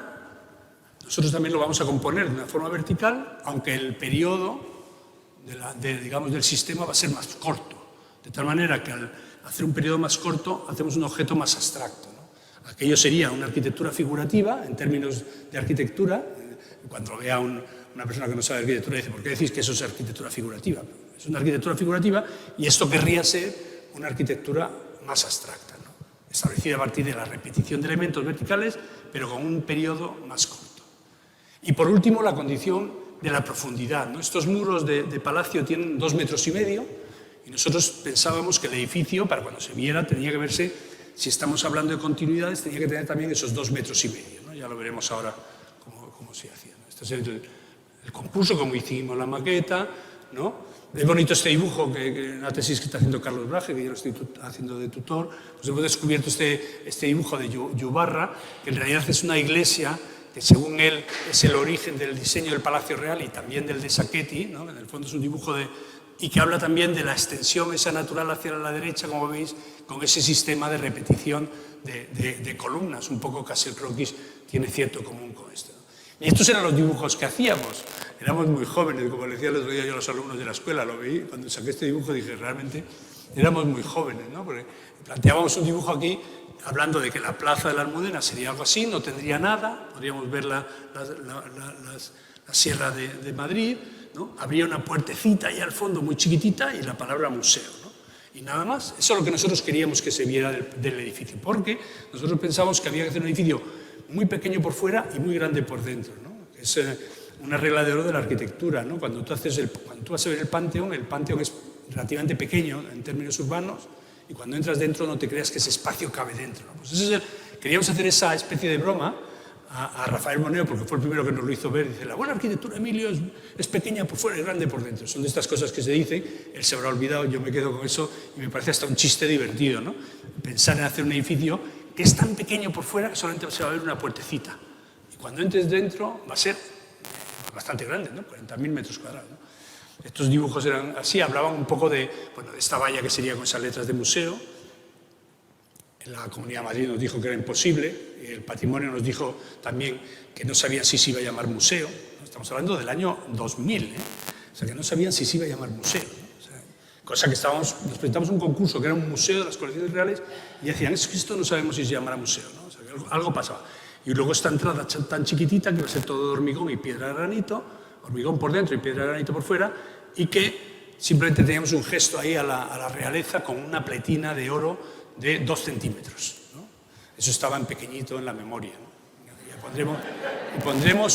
Nosotros también lo vamos a componer de una forma vertical, aunque el periodo digamos, del sistema va a ser más corto. De tal manera que al hacer un periodo más corto hacemos un objeto más abstracto, ¿no? Aquello sería una arquitectura figurativa, en términos de arquitectura. Cuando vea una persona que no sabe arquitectura dice, ¿por qué decís que eso es arquitectura figurativa? Es una arquitectura figurativa y esto querría ser una arquitectura más abstracta, ¿no? Establecida a partir de la repetición de elementos verticales, pero con un periodo más corto. Y por último, la condición de la profundidad, ¿no? Estos muros de palacio tienen 2,5 metros y nosotros pensábamos que el edificio, para cuando se viera, tenía que verse, si estamos hablando de continuidades, tenía que tener también esos 2,5 metros, ¿no? Ya lo veremos ahora cómo se hacía, ¿no? Este es el concurso, como hicimos la maqueta, ¿no? Es bonito este dibujo, que una tesis que está haciendo Carlos Braje, que yo lo estoy haciendo de tutor, pues hemos descubierto este dibujo de Yubarra, que en realidad es una iglesia que según él es el origen del diseño del Palacio Real y también del de Sacchetti, ¿no? En el fondo es un dibujo y que habla también de la extensión esa natural hacia la derecha, como veis, con ese sistema de repetición de columnas, un poco casi el croquis tiene cierto común con esto, ¿no? Y estos eran los dibujos que hacíamos. Éramos muy jóvenes, como le decía el otro día yo a los alumnos de la escuela, lo veí, cuando saqué este dibujo dije, realmente éramos muy jóvenes, ¿no? Porque planteábamos un dibujo aquí hablando de que la plaza de la Almudena sería algo así, no tendría nada, podríamos ver la Sierra de Madrid, ¿no? Habría una puertecita ahí al fondo muy chiquitita y la palabra museo, ¿no? Y nada más. Eso es lo que nosotros queríamos que se viera del edificio, porque nosotros pensamos que había que hacer un edificio muy pequeño por fuera y muy grande por dentro, ¿no? Es una regla de oro de la arquitectura, ¿no? Cuando tú vas a ver el Panteón es relativamente pequeño en términos urbanos y cuando entras dentro no te creas que ese espacio cabe dentro, ¿no? Pues queríamos hacer esa especie de broma a Rafael Moneo, porque fue el primero que nos lo hizo ver. Dice, la buena arquitectura, Emilio, es pequeña por fuera y grande por dentro. Son de estas cosas que se dicen, él se habrá olvidado, yo me quedo con eso y me parece hasta un chiste divertido, ¿no? Pensar en hacer un edificio que es tan pequeño por fuera que solamente se va a ver una puertecita. Y cuando entres dentro va a ser bastante grande, ¿no? 40.000 metros cuadrados, ¿no? Estos dibujos eran así, hablaban un poco de esta valla que sería con esas letras de museo. La Comunidad de Madrid nos dijo que era imposible, el Patrimonio nos dijo también que no sabían si se iba a llamar museo. Estamos hablando del año 2000, ¿eh? O sea, que no sabían si se iba a llamar museo, ¿no? O sea, cosa que nos presentamos un concurso que era un museo de las colecciones reales y decían, es que esto no sabemos si se llamará museo, ¿no? O sea, que algo pasaba. Y luego esta entrada tan chiquitita que va a ser todo de hormigón y piedra de granito, hormigón por dentro y piedra de granito por fuera, y que simplemente teníamos un gesto ahí a la realeza con una pletina de oro de 2 centímetros, ¿no? Eso estaba en pequeñito en la memoria, ¿no?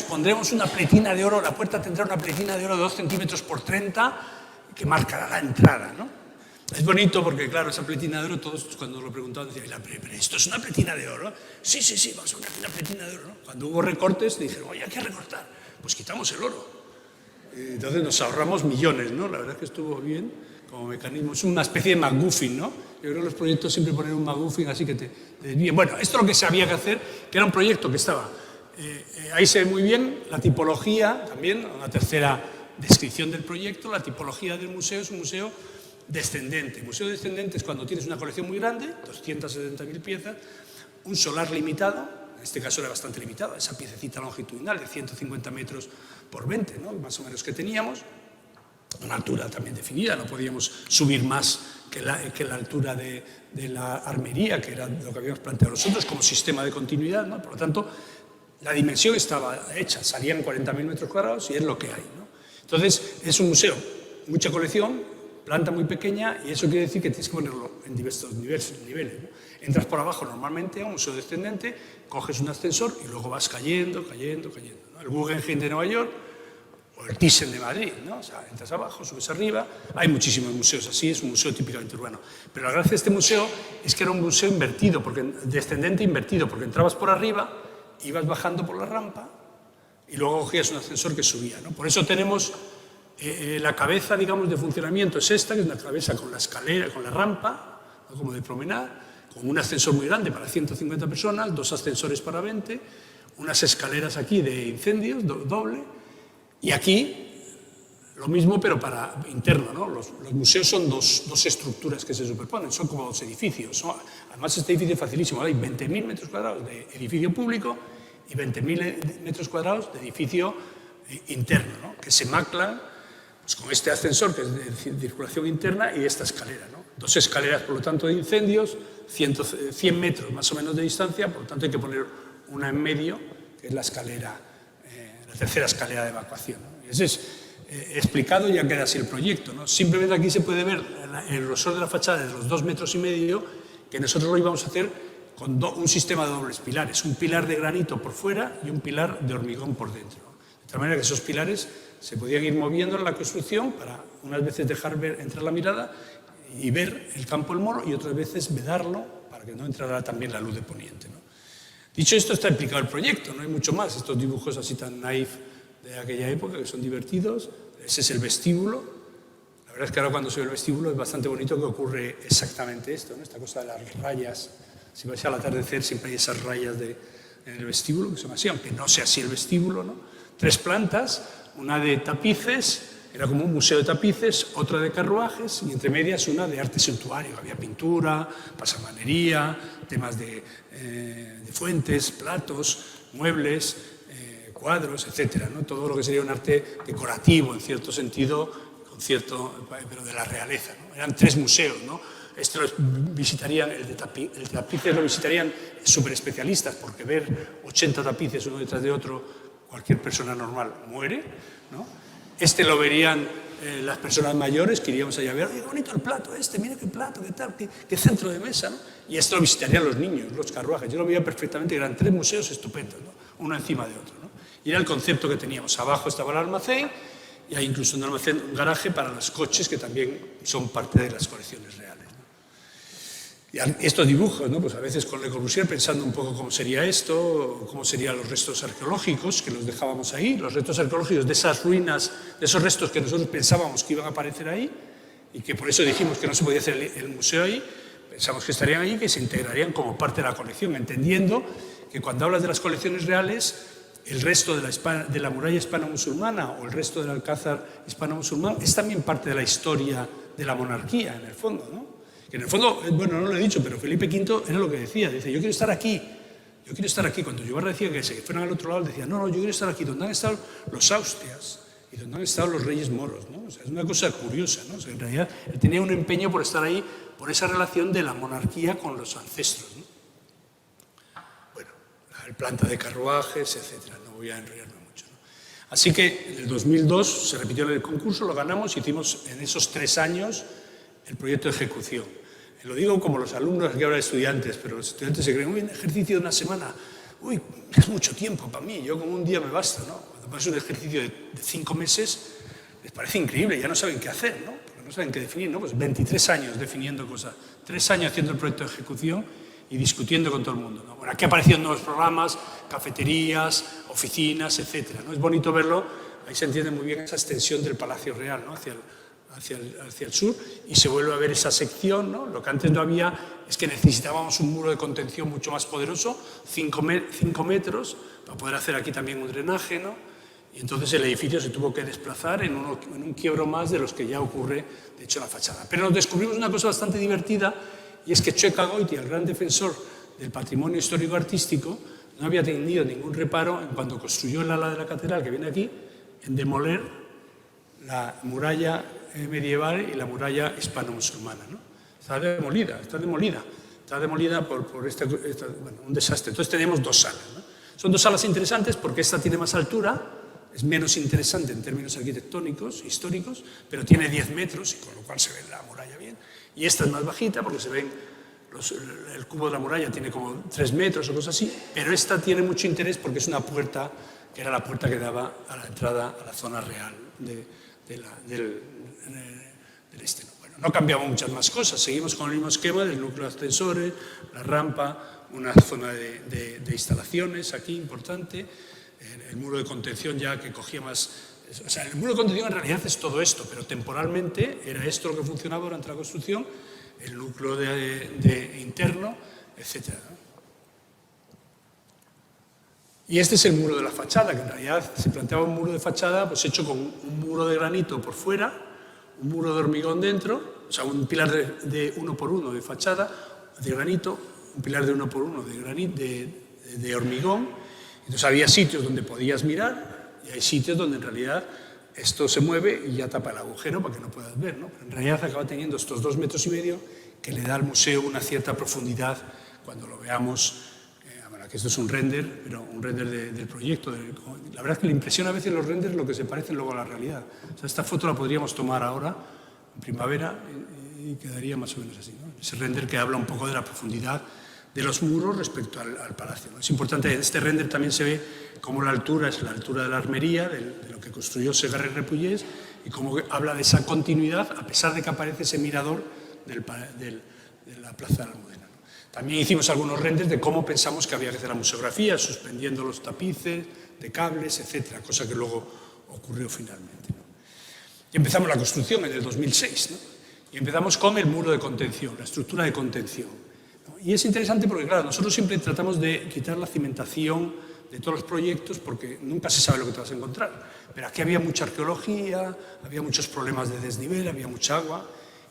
Pondremos una pletina de oro, la puerta tendrá una pletina de oro de 2 centímetros por 30 que marcará la entrada, ¿no? Es bonito porque, claro, esa pletina de oro, todos cuando lo preguntaban decían, ¿pero esto es una pletina de oro? Sí, vamos a poner una pletina de oro, ¿no? Cuando hubo recortes dijeron, oye, hay que recortar, pues quitamos el oro. Entonces nos ahorramos millones, ¿no? La verdad es que estuvo bien como mecanismo. Es una especie de McGuffin, ¿no? Yo creo que los proyectos siempre ponen un McGuffin así que te desvíen. Bueno, esto es lo que se había que hacer, que era un proyecto que estaba... ahí se ve muy bien la tipología, también, una tercera descripción del proyecto. La tipología del museo es un museo descendente. Museo descendente es cuando tienes una colección muy grande, 270.000 piezas, un solar limitado, en este caso era bastante limitado, esa piececita longitudinal de 150 metros por 20, ¿no? Más o menos que teníamos, una altura también definida, no podíamos subir más que la altura de la armería, que era lo que habíamos planteado nosotros como sistema de continuidad, ¿no? Por lo tanto, la dimensión estaba hecha, salían 40.000 metros cuadrados y es lo que hay, ¿no? Entonces, es un museo, mucha colección, planta muy pequeña, y eso quiere decir que tienes que ponerlo en diversos niveles, ¿no? Entras por abajo normalmente a un museo descendente, coges un ascensor y luego vas cayendo, ¿no? El Guggenheim de Nueva York o el Thyssen de Madrid, ¿no? O sea, entras abajo, subes arriba. Hay muchísimos museos así, es un museo típicamente urbano. Pero la gracia de este museo es que era un museo invertido, descendente invertido, porque entrabas por arriba, ibas bajando por la rampa y luego cogías un ascensor que subía, ¿no? Por eso tenemos... la cabeza, digamos, de funcionamiento es esta, que es una cabeza con la escalera, con la rampa, ¿no? Como de promenar, con un ascensor muy grande para 150 personas, 2 ascensores para 20, unas escaleras aquí de incendios, doble, y aquí lo mismo pero para interno, ¿no? Los museos son dos estructuras que se superponen, son como 2 edificios. Además, este edificio es facilísimo, hay 20.000 metros cuadrados de edificio público y 20.000 metros cuadrados de edificio interno, ¿no? Que se maclan con este ascensor que es de circulación interna y esta escalera, ¿no? 2 escaleras, por lo tanto, de incendios, 100 metros más o menos de distancia, por lo tanto hay que poner una en medio, que es la escalera, la tercera escalera de evacuación, ¿no? Y ese es explicado, ya queda así el proyecto, ¿no? Simplemente aquí se puede ver el grosor de la fachada de los 2,5 metros, que nosotros lo íbamos a hacer con un sistema de dobles pilares, un pilar de granito por fuera y un pilar de hormigón por dentro. De tal manera que esos pilares se podían ir moviendo en la construcción para unas veces dejar entrar la mirada y ver el campo del Moro y otras veces vedarlo para que no entrara también la luz de poniente, ¿no? Dicho esto, está implicado el proyecto, no hay mucho más. Estos dibujos así tan naif de aquella época que son divertidos. Ese es el vestíbulo. La verdad es que ahora cuando se ve el vestíbulo es bastante bonito que ocurre exactamente esto, ¿no? Esta cosa de las rayas. Si vais al atardecer siempre hay esas rayas en el vestíbulo, que son así, aunque no sea así el vestíbulo, ¿no? 3 plantas, una de tapices, era como un museo de tapices, otra de carruajes y entre medias una de arte suntuario. Había pintura, pasamanería, temas de fuentes, platos, muebles, cuadros, etcétera, ¿no? Todo lo que sería un arte decorativo, en cierto sentido, pero de la realeza, ¿no? Eran 3 museos, ¿no? Este los visitarían, el de tapices lo visitarían súper especialistas, porque ver 80 tapices uno detrás de otro, cualquier persona normal muere, ¿no? Este lo verían las personas mayores, que iríamos allá a ver, oye, qué bonito el plato este, mira qué plato, qué tal, qué centro de mesa, ¿no? Y esto lo visitarían los niños, los carruajes. Yo lo veía perfectamente, eran 3 museos estupendos, ¿no? Uno encima de otro, ¿no? Y era el concepto que teníamos. Abajo estaba el almacén y hay incluso un almacén, un garaje para los coches que también son parte de las colecciones reales, ¿no? Y estos dibujos, ¿no? Pues a veces con Le Corbusier pensando un poco cómo sería esto, cómo serían los restos arqueológicos que los dejábamos ahí, los restos arqueológicos de esas ruinas, de esos restos que nosotros pensábamos que iban a aparecer ahí y que por eso dijimos que no se podía hacer el museo ahí, pensamos que estarían ahí, que se integrarían como parte de la colección, entendiendo que cuando hablas de las colecciones reales, el resto de la muralla hispano-musulmana o el resto del alcázar hispano-musulmán es también parte de la historia de la monarquía, en el fondo, ¿no? Que en el fondo, bueno, no lo he dicho, pero Felipe V era lo que decía, dice, yo quiero estar aquí. Cuando Ibarra decía que se fueran al otro lado, decía, no, yo quiero estar aquí, donde han estado los Austrias y donde han estado los reyes moros, ¿no? O sea, es una cosa curiosa, ¿no? O sea, en realidad él tenía un empeño por estar ahí, por esa relación de la monarquía con los ancestros, ¿no? Bueno, la planta de carruajes, etcétera, no voy a enrollarme mucho, ¿no? Así que en el 2002 se repitió el concurso, lo ganamos, hicimos en esos 3 años el proyecto de ejecución. Lo digo como los alumnos, que ahora estudiantes, pero los estudiantes se creen, uy, un ejercicio de una semana, uy, es mucho tiempo para mí, yo con un día me basta, ¿no? Cuando pasa un ejercicio de 5 meses, les parece increíble, ya no saben qué hacer, ¿no? Porque no saben qué definir, ¿no? Pues 23 años definiendo cosas, 3 años haciendo el proyecto de ejecución y discutiendo con todo el mundo, ¿no? Bueno, aquí aparecieron nuevos programas, cafeterías, oficinas, etcétera, ¿no? Es bonito verlo, ahí se entiende muy bien esa extensión del Palacio Real, ¿no? Hacia el sur, y se vuelve a ver esa sección, ¿no? Lo que antes no había es que necesitábamos un muro de contención mucho más poderoso, 5 metros, para poder hacer aquí también un drenaje, ¿no? Y entonces el edificio se tuvo que desplazar en un quiebro más de los que ya ocurre, de hecho, en la fachada. Pero nos descubrimos una cosa bastante divertida, y es que Txeka Goiti, el gran defensor del patrimonio histórico-artístico, no había tenido ningún reparo en cuando construyó el ala de la catedral, que viene aquí, en demoler la muralla medieval y la muralla hispano-musulmana, ¿no? Está demolida por bueno, un desastre. Entonces tenemos 2 salas, ¿no? Son 2 salas interesantes porque esta tiene más altura, es menos interesante en términos arquitectónicos, históricos, pero tiene 10 metros, y con lo cual se ve la muralla bien. Y esta es más bajita porque se ven, el cubo de la muralla tiene como 3 metros o cosas así, pero esta tiene mucho interés porque es una puerta, que era la puerta que daba a la entrada a la zona real del este. Bueno, no cambiamos muchas más cosas, seguimos con el mismo esquema del núcleo de ascensores, la rampa, una zona de instalaciones aquí importante, el muro de contención ya que cogía más. O sea, el muro de contención en realidad es todo esto, pero temporalmente era esto lo que funcionaba durante la construcción, el núcleo interno, etc. Y este es el muro de la fachada, que en realidad se planteaba un muro de fachada pues hecho con un muro de granito por fuera, un muro de hormigón dentro, o sea, un pilar de 1 por 1 de fachada, de granito, un pilar de 1 por 1 de hormigón. Entonces había sitios donde podías mirar y hay sitios donde en realidad esto se mueve y ya tapa el agujero para que no puedas ver, ¿no? Pero en realidad acaba teniendo estos 2,5 metros que le da al museo una cierta profundidad cuando lo veamos. Bueno, que esto es un render, pero un render del proyecto. La verdad es que la impresión a veces los renders lo que se parecen luego a la realidad. O sea, esta foto la podríamos tomar ahora, en primavera, y quedaría más o menos así, ¿no? Ese render que habla un poco de la profundidad de los muros respecto al palacio, ¿no? Es importante, en este render también se ve cómo la altura es la altura de la armería, de lo que construyó Segarra-Repullés, y cómo habla de esa continuidad, a pesar de que aparece ese mirador de la Plaza de la Almudena, ¿no? También hicimos algunos renders de cómo pensamos que había que hacer la museografía, suspendiendo los tapices de cables, etcétera, cosa que luego ocurrió finalmente, ¿no? Y empezamos la construcción en el 2006, ¿no? Y empezamos con el muro de contención, la estructura de contención, ¿no? Y es interesante porque, claro, nosotros siempre tratamos de quitar la cimentación de todos los proyectos porque nunca se sabe lo que te vas a encontrar. Pero aquí había mucha arqueología, había muchos problemas de desnivel, había mucha agua,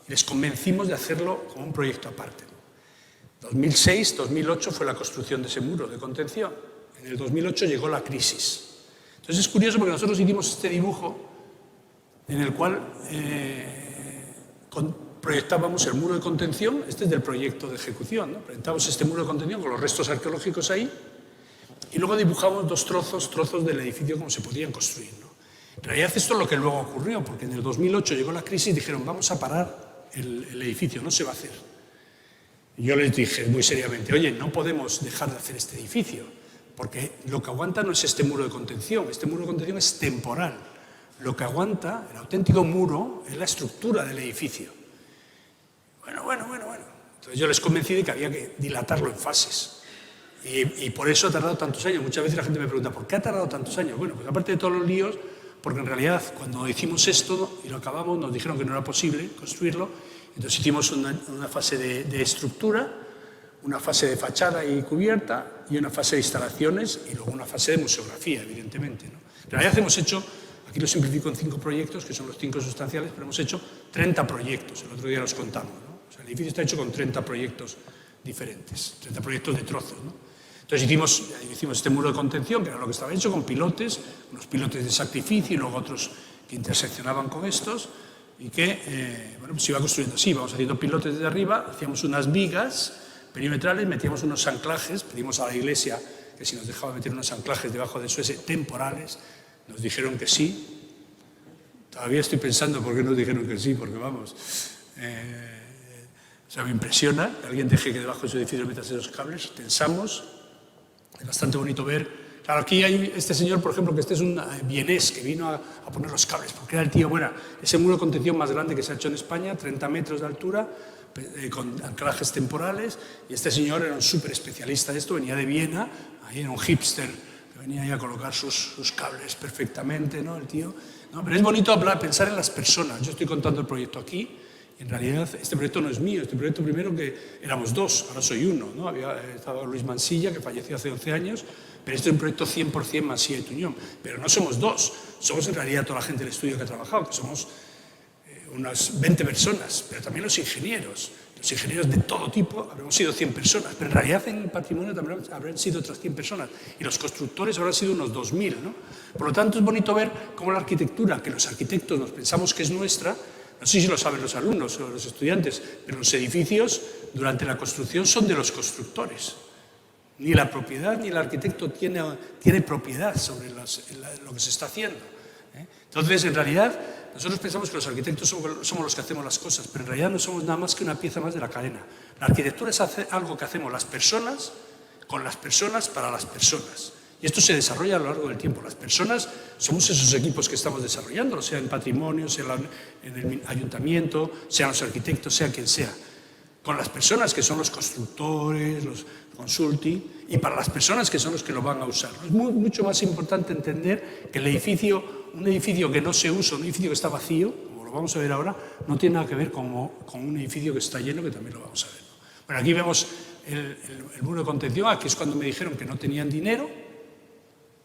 y les convencimos de hacerlo como un proyecto aparte, ¿no? 2006-2008 fue la construcción de ese muro de contención. En el 2008 llegó la crisis. Entonces es curioso porque nosotros hicimos este dibujo en el cual proyectábamos el muro de contención, este es del proyecto de ejecución, ¿no? Proyectábamos este muro de contención con los restos arqueológicos ahí y luego dibujamos dos trozos del edificio como se podían construir, ¿no? En realidad esto es lo que luego ocurrió, porque en el 2008 llegó la crisis y dijeron vamos a parar el edificio, no se va a hacer. Y yo les dije muy seriamente, oye, no podemos dejar de hacer este edificio, porque lo que aguanta no es este muro de contención es temporal. Lo que aguanta, el auténtico muro, es la estructura del edificio. Bueno. Entonces yo les convencí de que había que dilatarlo en fases. Y por eso ha tardado tantos años. Muchas veces la gente me pregunta, ¿por qué ha tardado tantos años? Bueno, pues aparte de todos los líos, porque en realidad cuando hicimos esto y lo acabamos, nos dijeron que no era posible construirlo. Entonces hicimos una fase de estructura, una fase de fachada y cubierta, y una fase de instalaciones, y luego una fase de museografía, evidentemente, ¿no? En realidad hemos hecho, aquí lo simplifico en 5 proyectos, que son los 5 sustanciales, pero hemos hecho 30 proyectos, el otro día los contamos, ¿no? O sea, el edificio está hecho con 30 proyectos diferentes, 30 proyectos de trozos, ¿no? Entonces hicimos este muro de contención, que era lo que estaba hecho, con pilotes, unos pilotes de sacrificio y luego otros que interseccionaban con estos, y que pues se iba construyendo así, íbamos haciendo pilotes desde arriba, hacíamos unas vigas perimetrales, metíamos unos anclajes, pedimos a la iglesia que si nos dejaba meter unos anclajes debajo de Suez temporales, nos dijeron que sí. Todavía estoy pensando por qué nos dijeron que sí, porque vamos, o sea, me impresiona que alguien deje que debajo de su edificio metas esos cables, tensamos, es bastante bonito ver. Claro, aquí hay este señor, por ejemplo, que este es un vienés que vino a poner los cables, porque era el tío, bueno, ese muro de contención más grande que se ha hecho en España, 30 metros de altura, con anclajes temporales, y este señor era un súper especialista de esto, venía de Viena, ahí era un hipster, que venía ahí a colocar sus cables perfectamente, ¿no? El tío. No, pero es bonito pensar en las personas. Yo estoy contando el proyecto aquí, y en realidad este proyecto no es mío, este proyecto primero que éramos 2, ahora soy 1, ¿no? Había estado Luis Mansilla, que falleció hace 11 años, pero este es un proyecto 100% Mansilla y Tuñón. Pero no somos 2, somos en realidad toda la gente del estudio que ha trabajado, que somos unas 20 personas, pero también los ingenieros de todo tipo, habremos sido 100 personas, pero en realidad en el patrimonio también habrán sido otras 100 personas, y los constructores habrán sido unos 2.000, ¿no? Por lo tanto, es bonito ver cómo la arquitectura, que los arquitectos nos pensamos que es nuestra, no sé si lo saben los alumnos o los estudiantes, pero los edificios durante la construcción son de los constructores. Ni la propiedad ni el arquitecto tiene propiedad sobre lo que se está haciendo, ¿eh? Entonces, en realidad, nosotros pensamos que los arquitectos somos los que hacemos las cosas, pero en realidad no somos nada más que una pieza más de la cadena. La arquitectura es algo que hacemos las personas, con las personas, para las personas. Y esto se desarrolla a lo largo del tiempo. Las personas somos esos equipos que estamos desarrollando, sea en patrimonio, sea en el ayuntamiento, sean los arquitectos, sea quien sea. Con las personas que son los constructores, los consulting, y para las personas que son los que lo van a usar. Es mucho más importante entender que un edificio que no se usa, un edificio que está vacío, como lo vamos a ver ahora, no tiene nada que ver con un edificio que está lleno, que también lo vamos a ver, ¿no? Bueno, aquí vemos el muro de contención, aquí es cuando me dijeron que no tenían dinero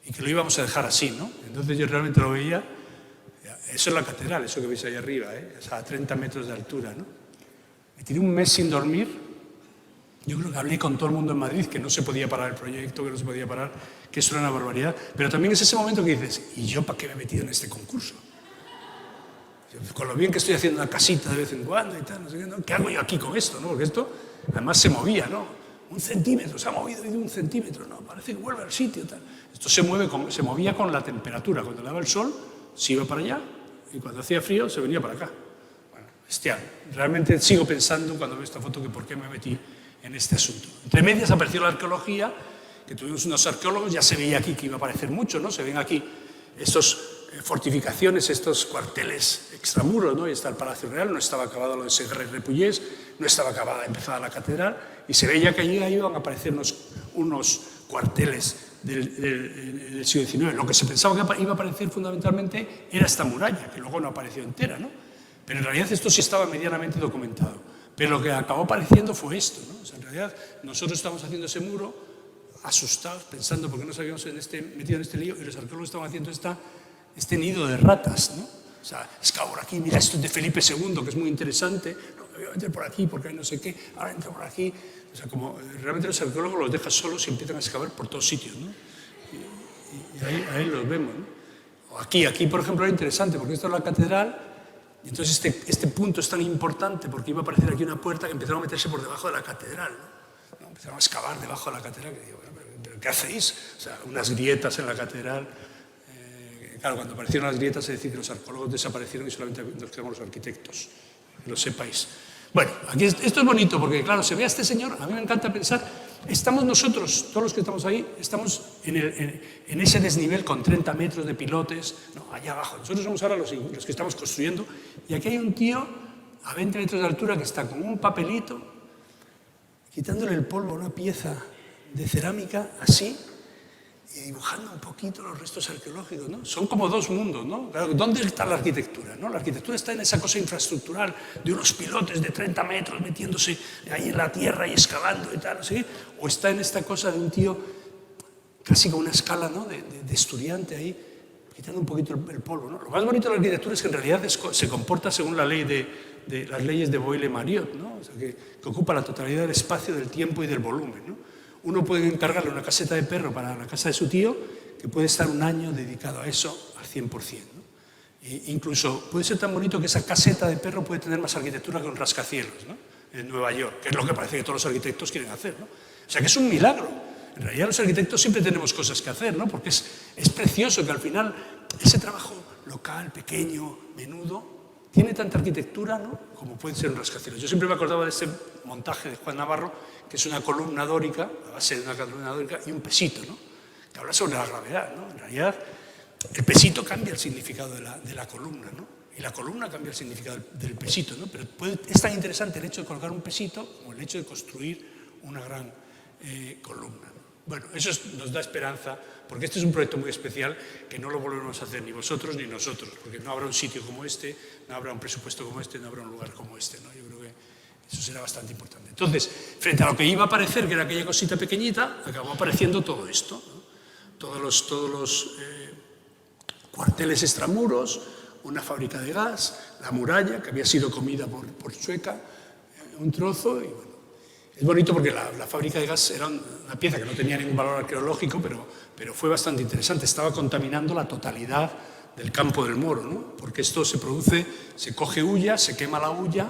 y que lo íbamos a dejar así, ¿no? Entonces yo realmente lo veía, eso es la catedral, eso que veis ahí arriba, o sea, a 30 metros de altura, ¿no? Me tiré un mes sin dormir. Yo creo que hablé con todo el mundo en Madrid que no se podía parar el proyecto, que no se podía parar, que eso era una barbaridad. Pero también es ese momento que dices, ¿y yo para qué me he metido en este concurso? Con lo bien que estoy haciendo una casita de vez en cuando y tal, no sé qué, ¿no? ¿Qué hago yo aquí con esto, no? Porque esto además se movía, ¿no? 1 centímetro, se ha movido de 1 centímetro, no, parece que vuelve al sitio. Tal. Esto se movía con la temperatura. Cuando le daba el sol, se iba para allá, y cuando hacía frío, se venía para acá. Bueno, bestial. Realmente sigo pensando, cuando veo esta foto, que por qué me metí en este asunto. Entre medias apareció la arqueología, que tuvimos unos arqueólogos, ya se veía aquí que iba a aparecer mucho, ¿no? Se ven aquí estos fortificaciones, estos cuarteles extramuros, ¿no? Y está el Palacio Real, no estaba acabado lo de Segre-Repullés, no estaba acabada, empezada la catedral, y se veía que allí iban a aparecer unos cuarteles del siglo XIX. Lo que se pensaba que iba a aparecer fundamentalmente era esta muralla, que luego no apareció entera, ¿no? Pero en realidad esto sí estaba medianamente documentado. Pero lo que acabó apareciendo fue esto, ¿no? O sea, en realidad nosotros estamos haciendo ese muro asustados, pensando por qué nos habíamos metido en este lío, y los arqueólogos estaban haciendo este nido de ratas, ¿no? O sea, excava por aquí, mira, esto es de Felipe II, que es muy interesante, no, me voy a meter por aquí porque hay no sé qué, ahora entro por aquí. O sea, como realmente los arqueólogos los dejan solos y empiezan a excavar por todos sitios, ¿no? Y ahí los vemos, ¿no? O aquí, por ejemplo, era interesante, porque esto es la catedral, y entonces este punto es tan importante porque iba a aparecer aquí una puerta que empezaron a meterse por debajo de la catedral, ¿no? Empezaron a excavar debajo de la catedral, que digo, bueno, ¿pero qué hacéis? O sea, unas grietas en la catedral. Claro, cuando aparecieron las grietas, se decía que los arqueólogos desaparecieron y solamente nos quedamos los arquitectos, que lo sepáis. Bueno, aquí esto es bonito porque, claro, se ve a este señor, a mí me encanta pensar, estamos nosotros, todos los que estamos ahí, estamos en ese desnivel con 30 metros de pilotes, no, allá abajo. Nosotros somos ahora los que estamos construyendo, y aquí hay un tío a 20 metros de altura que está con un papelito, quitándole el polvo a una pieza de cerámica así, y dibujando un poquito los restos arqueológicos, ¿no? Son como dos mundos, ¿no? ¿Dónde está la arquitectura, no? La arquitectura está en esa cosa infraestructural de unos pilotes de 30 metros metiéndose ahí en la tierra y excavando y tal, no sé qué, o está en esta cosa de un tío casi con una escala, ¿no? de estudiante ahí, quitando un poquito el polvo, ¿no? Lo más bonito de la arquitectura es que en realidad se comporta según la ley de las leyes de Boyle-Marriott, ¿no? O sea, que ocupa la totalidad del espacio, del tiempo y del volumen, ¿no? Uno puede encargarle una caseta de perro para la casa de su tío, que puede estar un año dedicado a eso al 100%, ¿no? Incluso puede ser tan bonito que esa caseta de perro puede tener más arquitectura que un rascacielos, ¿no? En Nueva York, que es lo que parece que todos los arquitectos quieren hacer, ¿no? O sea que es un milagro. En realidad los arquitectos siempre tenemos cosas que hacer, ¿no? Porque es precioso que al final ese trabajo local, pequeño, menudo, tiene tanta arquitectura, ¿no? Como puede ser un rascacielos. Yo siempre me acordaba de ese montaje de Juan Navarro, que es una columna dórica, a base de una columna dórica, y un pesito, ¿no? Que habla sobre la gravedad, ¿no? En realidad, el pesito cambia el significado de la columna, ¿no? Y la columna cambia el significado del pesito, ¿no? Pero es tan interesante el hecho de colocar un pesito como el hecho de construir una gran columna. Bueno, eso nos da esperanza, porque este es un proyecto muy especial que no lo volveremos a hacer ni vosotros ni nosotros, porque no habrá un sitio como este, no habrá un presupuesto como este, no habrá un lugar como este, ¿no? Yo creo que eso será bastante importante. Entonces, frente a lo que iba a aparecer, que era aquella cosita pequeñita, acabó apareciendo todo esto, ¿no? Todos los cuarteles extramuros, una fábrica de gas, la muralla, que había sido comida por Sueca, un trozo, y bueno. Es bonito porque la fábrica de gas era una pieza que no tenía ningún valor arqueológico, pero fue bastante interesante. Estaba contaminando la totalidad del campo del Moro, ¿no? Porque esto se produce, se coge hulla, se quema la hulla,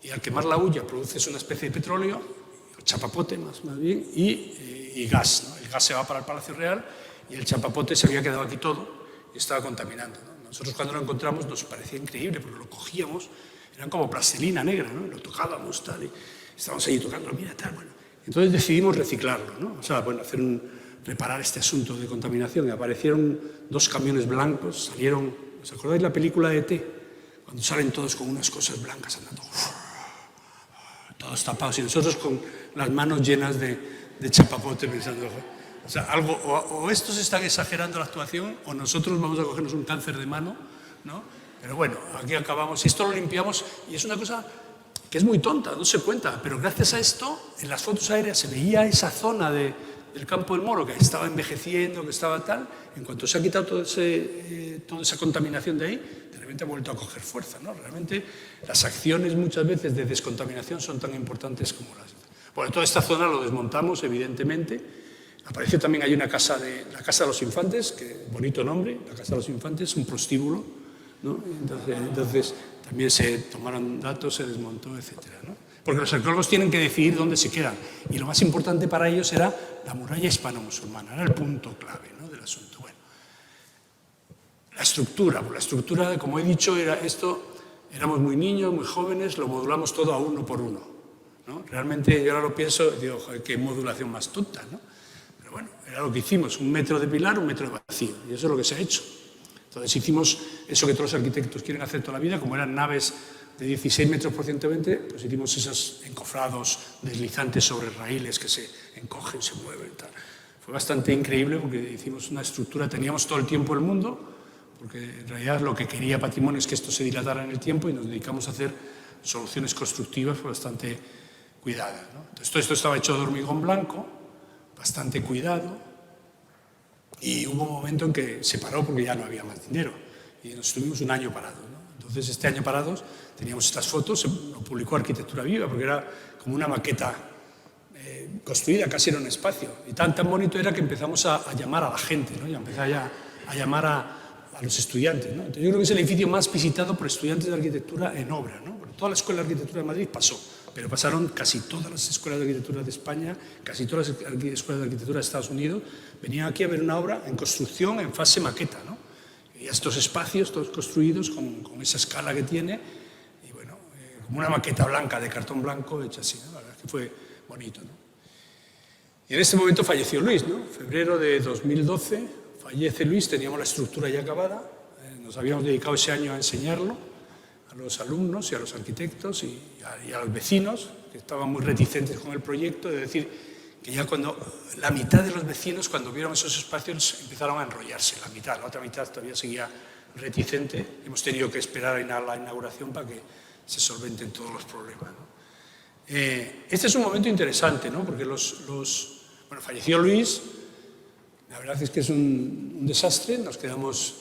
y al quemar la hulla produces una especie de petróleo, chapapote más bien, y gas, ¿no? El gas se va para el Palacio Real y el chapapote se había quedado aquí todo y estaba contaminando, ¿no? Nosotros cuando lo encontramos nos parecía increíble porque lo cogíamos, eran como plastilina negra, ¿no? Lo tocábamos, tal, y estábamos ahí tocando, mira, tal, bueno. Entonces decidimos reciclarlo, ¿no? O sea, bueno, reparar este asunto de contaminación. Y aparecieron 2 camiones blancos, salieron, ¿os acordáis la película de E.T.? Cuando salen todos con unas cosas blancas andando, todos tapados, y nosotros con las manos llenas de chapapote pensando, o sea, algo, o estos están exagerando la actuación, o nosotros vamos a cogernos un cáncer de mano, ¿no? Pero bueno, aquí acabamos, y esto lo limpiamos, y es una cosa que es muy tonta, no se cuenta, pero gracias a esto, en las fotos aéreas se veía esa zona del campo del Moro que estaba envejeciendo, que estaba tal. En cuanto se ha quitado toda esa contaminación de ahí, de repente ha vuelto a coger fuerza, ¿no? Realmente las acciones muchas veces de descontaminación son tan importantes como las. Bueno, toda esta zona lo desmontamos, evidentemente. Apareció también hay la Casa de los Infantes, que bonito nombre, la Casa de los Infantes, un prostíbulo, ¿no? Entonces también se tomaron datos, se desmontó, etcétera, ¿no? Porque los arqueólogos tienen que decidir dónde se quedan. Y lo más importante para ellos era la muralla hispano-musulmana, era el punto clave, ¿no?, del asunto. Bueno, la estructura, como he dicho, era esto, éramos muy niños, muy jóvenes, lo modulamos todo a uno por uno, ¿no? Realmente yo ahora lo pienso y digo, joder, qué modulación más tonta, ¿no? Pero bueno, era lo que hicimos, 1 metro de pilar, 1 metro de vacío, y eso es lo que se ha hecho. Entonces hicimos eso que todos los arquitectos quieren hacer toda la vida, como eran naves de 16 metros por 120, pues hicimos esos encofrados deslizantes sobre raíles que se encogen, se mueven y tal. Fue bastante increíble porque hicimos una estructura, teníamos todo el tiempo del mundo, porque en realidad lo que quería Patrimonio es que esto se dilatara en el tiempo y nos dedicamos a hacer soluciones constructivas bastante cuidadas, ¿no? Entonces, todo esto estaba hecho de hormigón blanco, bastante cuidado, y hubo un momento en que se paró porque ya no había más dinero y nos estuvimos un año parados, ¿no? Entonces, este año parados teníamos estas fotos, lo publicó Arquitectura Viva porque era como una maqueta construida, casi era un espacio, y tan bonito era que empezamos a llamar a la gente, ¿no? Y empezar ya a llamar a los estudiantes, ¿no? Entonces, yo creo que es el edificio más visitado por estudiantes de arquitectura en obra, ¿no? Porque toda la Escuela de Arquitectura de Madrid pasó, pero pasaron casi todas las escuelas de arquitectura de España, casi todas las escuelas de arquitectura de Estados Unidos, venían aquí a ver una obra en construcción, en fase maqueta, ¿no? Y estos espacios, todos construidos con esa escala que tiene, y bueno, como una maqueta blanca, de cartón blanco, hecha así, ¿no? La verdad es que fue bonito, ¿no? Y en este momento falleció Luis, ¿no? Febrero de 2012, fallece Luis, teníamos la estructura ya acabada, nos habíamos dedicado ese año a enseñarlo a los alumnos y a los arquitectos y a los vecinos, que estaban muy reticentes con el proyecto, de decir que ya cuando la mitad de los vecinos, cuando vieron esos espacios, empezaron a enrollarse, la mitad, la otra mitad todavía seguía reticente, hemos tenido que esperar a la inauguración para que se solventen todos los problemas, ¿no? Este es un momento interesante, ¿no? Porque bueno, falleció Luis, la verdad es que es un desastre, nos quedamos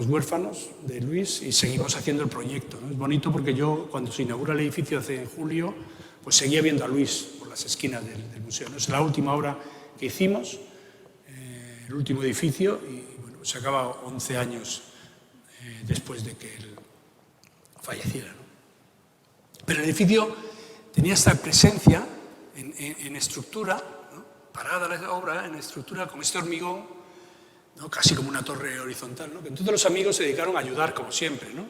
huérfanos de Luis y seguimos haciendo el proyecto, ¿no? Es bonito porque yo, cuando se inaugura el edificio en julio, pues seguía viendo a Luis por las esquinas del museo, ¿no? Es la última obra que hicimos, el último edificio, y bueno, se acaba 11 años después de que él falleciera, ¿no? Pero el edificio tenía esta presencia en estructura, ¿no? Parada la obra en estructura con este hormigón, ¿no? Casi como una torre horizontal, ¿no? Que entonces los amigos se dedicaron a ayudar, como siempre, ¿no?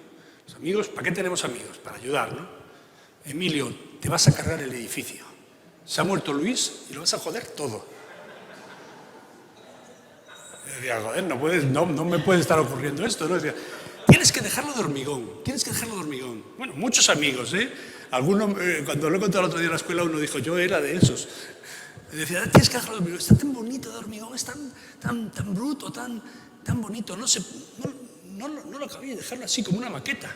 Los amigos, ¿para qué tenemos amigos? Para ayudar, ¿no? Emilio, te vas a cargar el edificio. Se ha muerto Luis y lo vas a joder todo. Y decía, joder, no me puede estar ocurriendo esto, ¿no? Decía, tienes que dejarlo de hormigón, tienes que dejarlo de hormigón. Bueno, muchos amigos, ¿eh? Algunos, cuando lo he contado el otro día en la escuela, uno dijo, yo era de esos. Decía, tienes que dejarlo de hormigón, está tan bonito de hormigón, es tan bruto, tan bonito, no lo acabé de dejarlo así como una maqueta.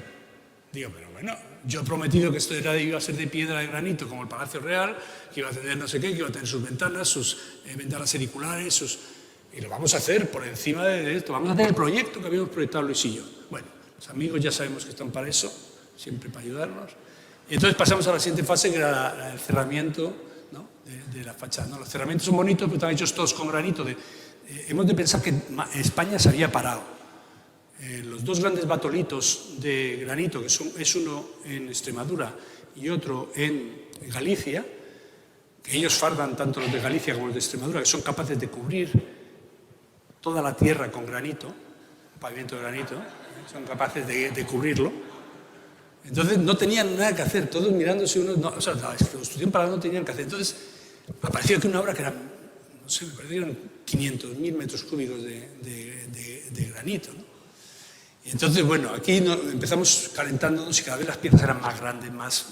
Digo, pero bueno, yo he prometido que esto iba a ser de piedra de granito, como el Palacio Real, que iba a tener no sé qué, que iba a tener sus ventanas, sus ventanas auriculares, y lo vamos a hacer por encima de esto, vamos a hacer el proyecto que habíamos proyectado Luis y yo. Bueno, los amigos ya sabemos que están para eso, siempre para ayudarnos. Y entonces pasamos a la siguiente fase, que era el cerramiento, ¿no? de la fachada, ¿no? Los cerramientos son bonitos, pero están hechos todos con granito. Hemos de pensar que España se había parado. Los dos grandes batolitos de granito, que es uno en Extremadura y otro en Galicia, que ellos fardan tanto los de Galicia como los de Extremadura, que son capaces de cubrir toda la tierra con granito, pavimento de granito, son capaces de cubrirlo. Entonces no tenían nada que hacer, todos mirándose unos, o sea, la construcción parada no tenían que hacer. Entonces apareció aquí una obra que era, no sé, me parece que eran 500.000 metros cúbicos de granito, ¿no? Y entonces, bueno, aquí empezamos calentándonos y cada vez las piezas eran más grandes, más.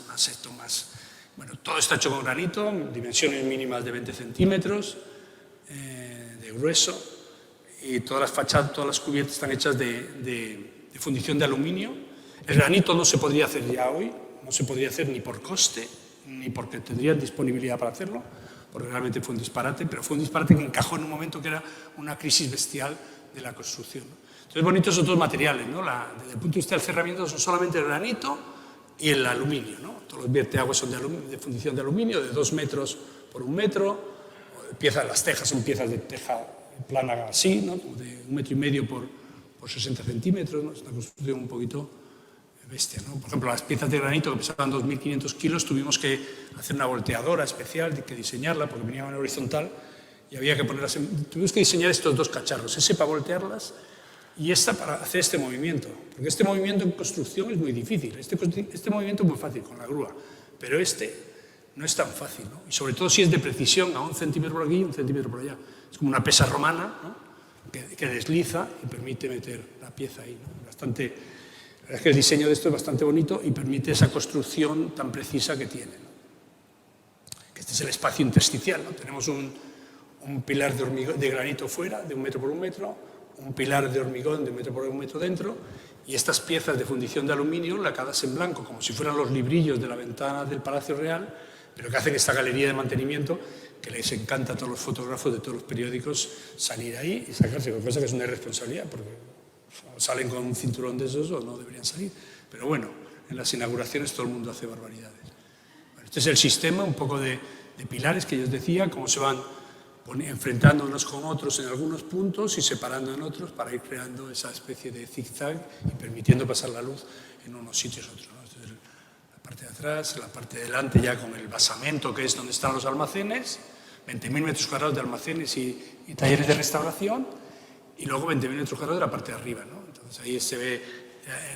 Bueno, todo está hecho con granito, dimensiones mínimas de 20 centímetros de grueso, y todas las fachadas, todas las cubiertas están hechas de fundición de aluminio. El granito no se podría hacer ya hoy, no se podría hacer ni por coste, ni porque tendrían disponibilidad para hacerlo, porque realmente fue un disparate, pero fue un disparate que encajó en un momento que era una crisis bestial de la construcción, ¿no? Entonces, bonitos otros materiales, ¿no? Desde el punto de vista del cerramiento son solamente el granito y el aluminio, ¿no? Todos los vierteaguas son de fundición de aluminio, de 2 metros por 1 metro, las tejas son piezas de teja plana así, ¿no? Como de 1,5 metros por 60 centímetros, ¿no? Es una construcción un poquito bestia, ¿no? Por ejemplo, las piezas de granito que pesaban 2.500 kilos, tuvimos que hacer una volteadora especial, que diseñarla, porque venían en horizontal, y había que ponerlas tuvimos que diseñar estos dos cacharros, ese para voltearlas y esta para hacer este movimiento, porque este movimiento en construcción es muy difícil, este movimiento es muy fácil con la grúa, pero este no es tan fácil, ¿no? Y sobre todo si es de precisión, a 1 centímetro por aquí y 1 centímetro por allá. Es como una pesa romana, ¿no? que desliza y permite meter la pieza ahí, ¿no? Bastante, la verdad es que el diseño de esto es bastante bonito y permite esa construcción tan precisa que tiene, ¿no? Que este es el espacio intersticial, ¿no? Tenemos un pilar de granito fuera, de 1 metro por 1 metro, un pilar de hormigón de 1 metro por 1 metro dentro, y estas piezas de fundición de aluminio lacadas en blanco, como si fueran los librillos de la ventana del Palacio Real, pero que hacen esta galería de mantenimiento que les encanta a todos los fotógrafos de todos los periódicos salir ahí y sacarse, cosa que es una irresponsabilidad, porque salen con un cinturón de esos o no deberían salir. Pero bueno, en las inauguraciones todo el mundo hace barbaridades. Bueno, este es el sistema, un poco de pilares que yo os decía, cómo se van enfrentando unos con otros en algunos puntos y separando en otros para ir creando esa especie de zigzag y permitiendo pasar la luz en unos sitios a otros, ¿no? Este es la parte de atrás, la parte de delante ya con el basamento, que es donde están los almacenes, 20.000 metros cuadrados de almacenes y talleres de restauración, y luego 20.000 metros cuadrados de la parte de arriba, ¿no? Entonces ahí se ve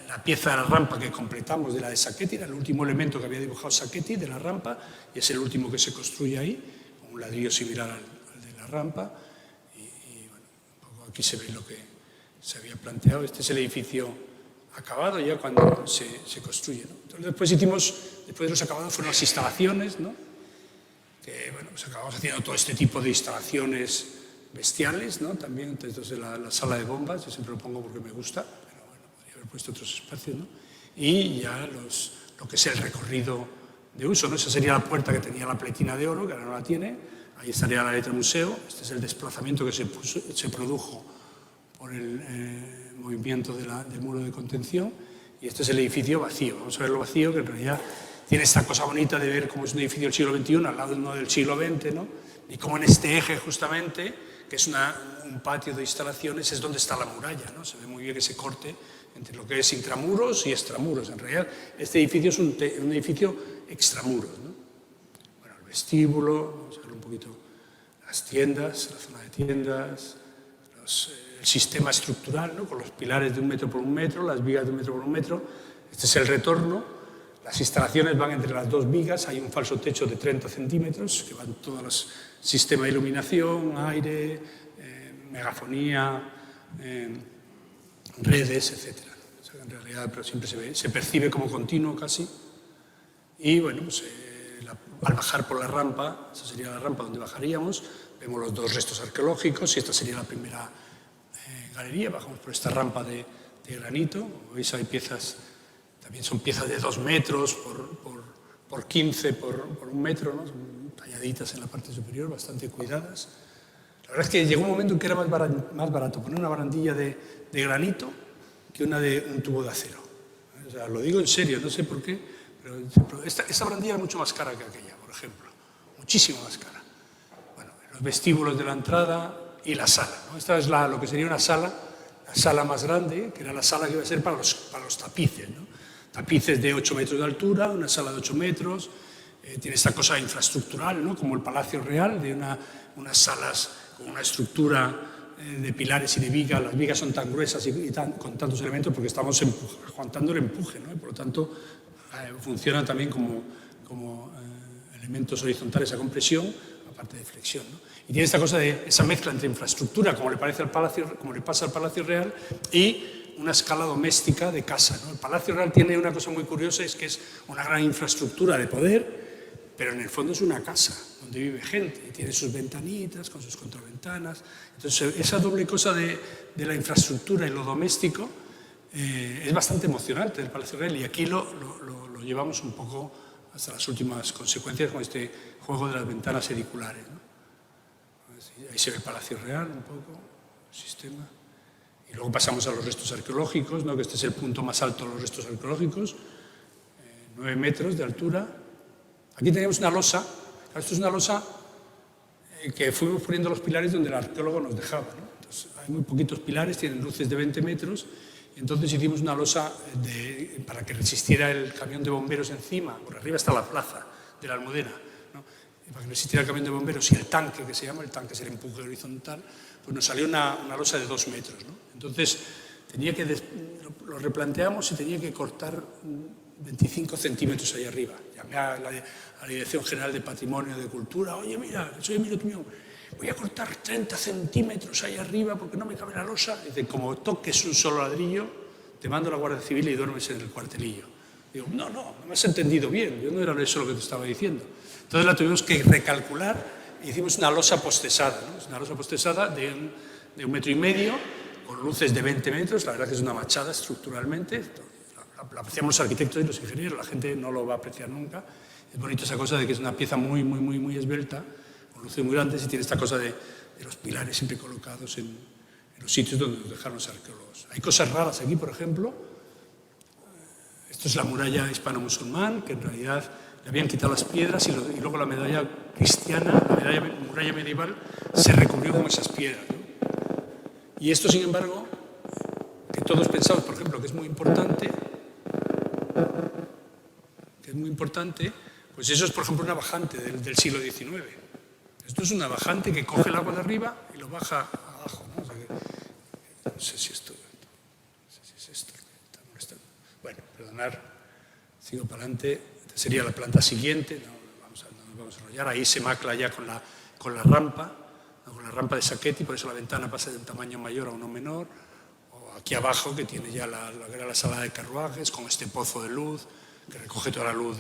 la pieza de la rampa que completamos de la de Sacchetti, era el último elemento que había dibujado Sacchetti de la rampa, y es el último que se construye ahí, con un ladrillo similar al de la rampa, y bueno, un poco aquí se ve lo que se había planteado. Este es el edificio acabado ya cuando se construye, ¿no? Entonces después de los acabados fueron las instalaciones, ¿no? Que bueno, pues acabamos haciendo todo este tipo de instalaciones bestiales, ¿no? También entonces la sala de bombas, yo siempre lo pongo porque me gusta, pero bueno, podría haber puesto otros espacios, ¿no? Y ya lo que es el recorrido de uso, ¿no? Esa sería la puerta que tenía la pletina de oro, que ahora no la tiene, ahí estaría la letra museo, este es el desplazamiento que se produjo por el movimiento del muro de contención, y este es el edificio vacío. Vamos a ver lo vacío, que en realidad tiene esta cosa bonita de ver cómo es un edificio del siglo XXI al lado de uno del siglo XX, ¿no? Y cómo en este eje justamente, que es un patio de instalaciones, es donde está la muralla, ¿no? Se ve muy bien ese corte entre lo que es intramuros y extramuros. En realidad, este edificio es un edificio extramuros, ¿no? Bueno, el vestíbulo, vamos a ver un poquito las tiendas, la zona de tiendas, el sistema estructural, ¿no? Con los pilares de 1 metro por 1 metro, las vigas de 1 metro por 1 metro. Este es el retorno. Las instalaciones van entre las dos vigas, hay un falso techo de 30 centímetros, que van todos los sistemas de iluminación, aire, megafonía, redes, etc. O sea, en realidad pero siempre se percibe como continuo casi. Y bueno, pues, al bajar por la rampa, esa sería la rampa donde bajaríamos, vemos los dos restos arqueológicos y esta sería la primera galería. Bajamos por esta rampa de granito, como veis hay piezas. También son piezas de 2 metros por 15 por 1 metro, ¿no? Son talladitas en la parte superior, bastante cuidadas. La verdad es que llegó un momento en que era más barato poner una barandilla de granito que una de un tubo de acero. O sea, lo digo en serio, no sé por qué, pero esta barandilla era mucho más cara que aquella, por ejemplo. Muchísimo más cara. Bueno, los vestíbulos de la entrada y la sala, ¿no? Esta es lo que sería una sala, la sala más grande, que era la sala que iba a ser para los tapices, ¿no? Tapices de 8 metros de altura, una sala de 8 metros, tiene esta cosa infraestructural, ¿no? Como el Palacio Real, de unas salas con una estructura de pilares y de vigas. Las vigas son tan gruesas con tantos elementos porque estamos aguantando el empuje, ¿no? Y por lo tanto funcionan también como elementos horizontales a compresión, aparte de flexión, ¿no? Y tiene esta cosa de esa mezcla entre infraestructura, como le pasa al Palacio Real, y una escala doméstica de casa, ¿no? El Palacio Real tiene una cosa muy curiosa, es que es una gran infraestructura de poder, pero en el fondo es una casa donde vive gente, y tiene sus ventanitas con sus contraventanas. Entonces, esa doble cosa de la infraestructura y lo doméstico es bastante emocionante del Palacio Real, y aquí lo llevamos un poco hasta las últimas consecuencias con este juego de las ventanas ediculares, ¿no? Ahí se ve el Palacio Real un poco, el sistema. Y luego pasamos a los restos arqueológicos, ¿no? Que este es el punto más alto de los restos arqueológicos, 9 metros de altura. Aquí tenemos una losa. Esto es una losa que fuimos poniendo los pilares donde el arqueólogo nos dejaba, ¿no? Entonces, hay muy poquitos pilares, tienen luces de 20 metros, y Entonces hicimos una losa para que resistiera el camión de bomberos encima, por arriba está la plaza de la Almudena, ¿no? Y para que resistiera el camión de bomberos y el tanque, que se llama, el tanque es el empuje horizontal, pues nos salió una losa de 2 metros, ¿no? Entonces lo replanteamos y tenía que cortar 25 centímetros ahí arriba. Llamé a la Dirección General de Patrimonio de Cultura, oye, mira, soy Emilio Tumión, voy a cortar 30 centímetros ahí arriba porque no me cabe la losa. Dice, como toques un solo ladrillo, te mando a la Guardia Civil y duermes en el cuartelillo. Digo, no me has entendido bien, yo no era eso lo que te estaba diciendo. Entonces la tuvimos que recalcular e hicimos una losa postesada, ¿no? Es una losa postesada de 1,5 metros, con luces de 20 metros, la verdad que es una machada estructuralmente. La apreciamos los arquitectos y los ingenieros, la gente no lo va a apreciar nunca. Es bonito esa cosa de que es una pieza muy esbelta, con luces muy grandes y tiene esta cosa de los pilares siempre colocados en los sitios donde nos dejaron los arqueólogos. Hay cosas raras aquí, por ejemplo. Esto es la muralla hispano-musulmán, que en realidad le habían quitado las piedras y luego la medalla cristiana, la muralla medieval, se recubrió con esas piedras, ¿no? Y esto, sin embargo, que todos pensamos, por ejemplo, que es muy importante, pues eso es, por ejemplo, una bajante del siglo XIX. Esto es una bajante que coge el agua de arriba y lo baja abajo, ¿no? O sea que, no sé si esto... No sé si es esto. Bueno, perdonar, sigo para adelante. Esta sería la planta siguiente, no nos vamos a enrollar. Ahí se macla ya con la rampa, ¿no? Con la rampa de Sacchetti, por eso la ventana pasa de un tamaño mayor a uno menor. O aquí abajo, que tiene ya la sala de carruajes, con este pozo de luz, que recoge toda la luz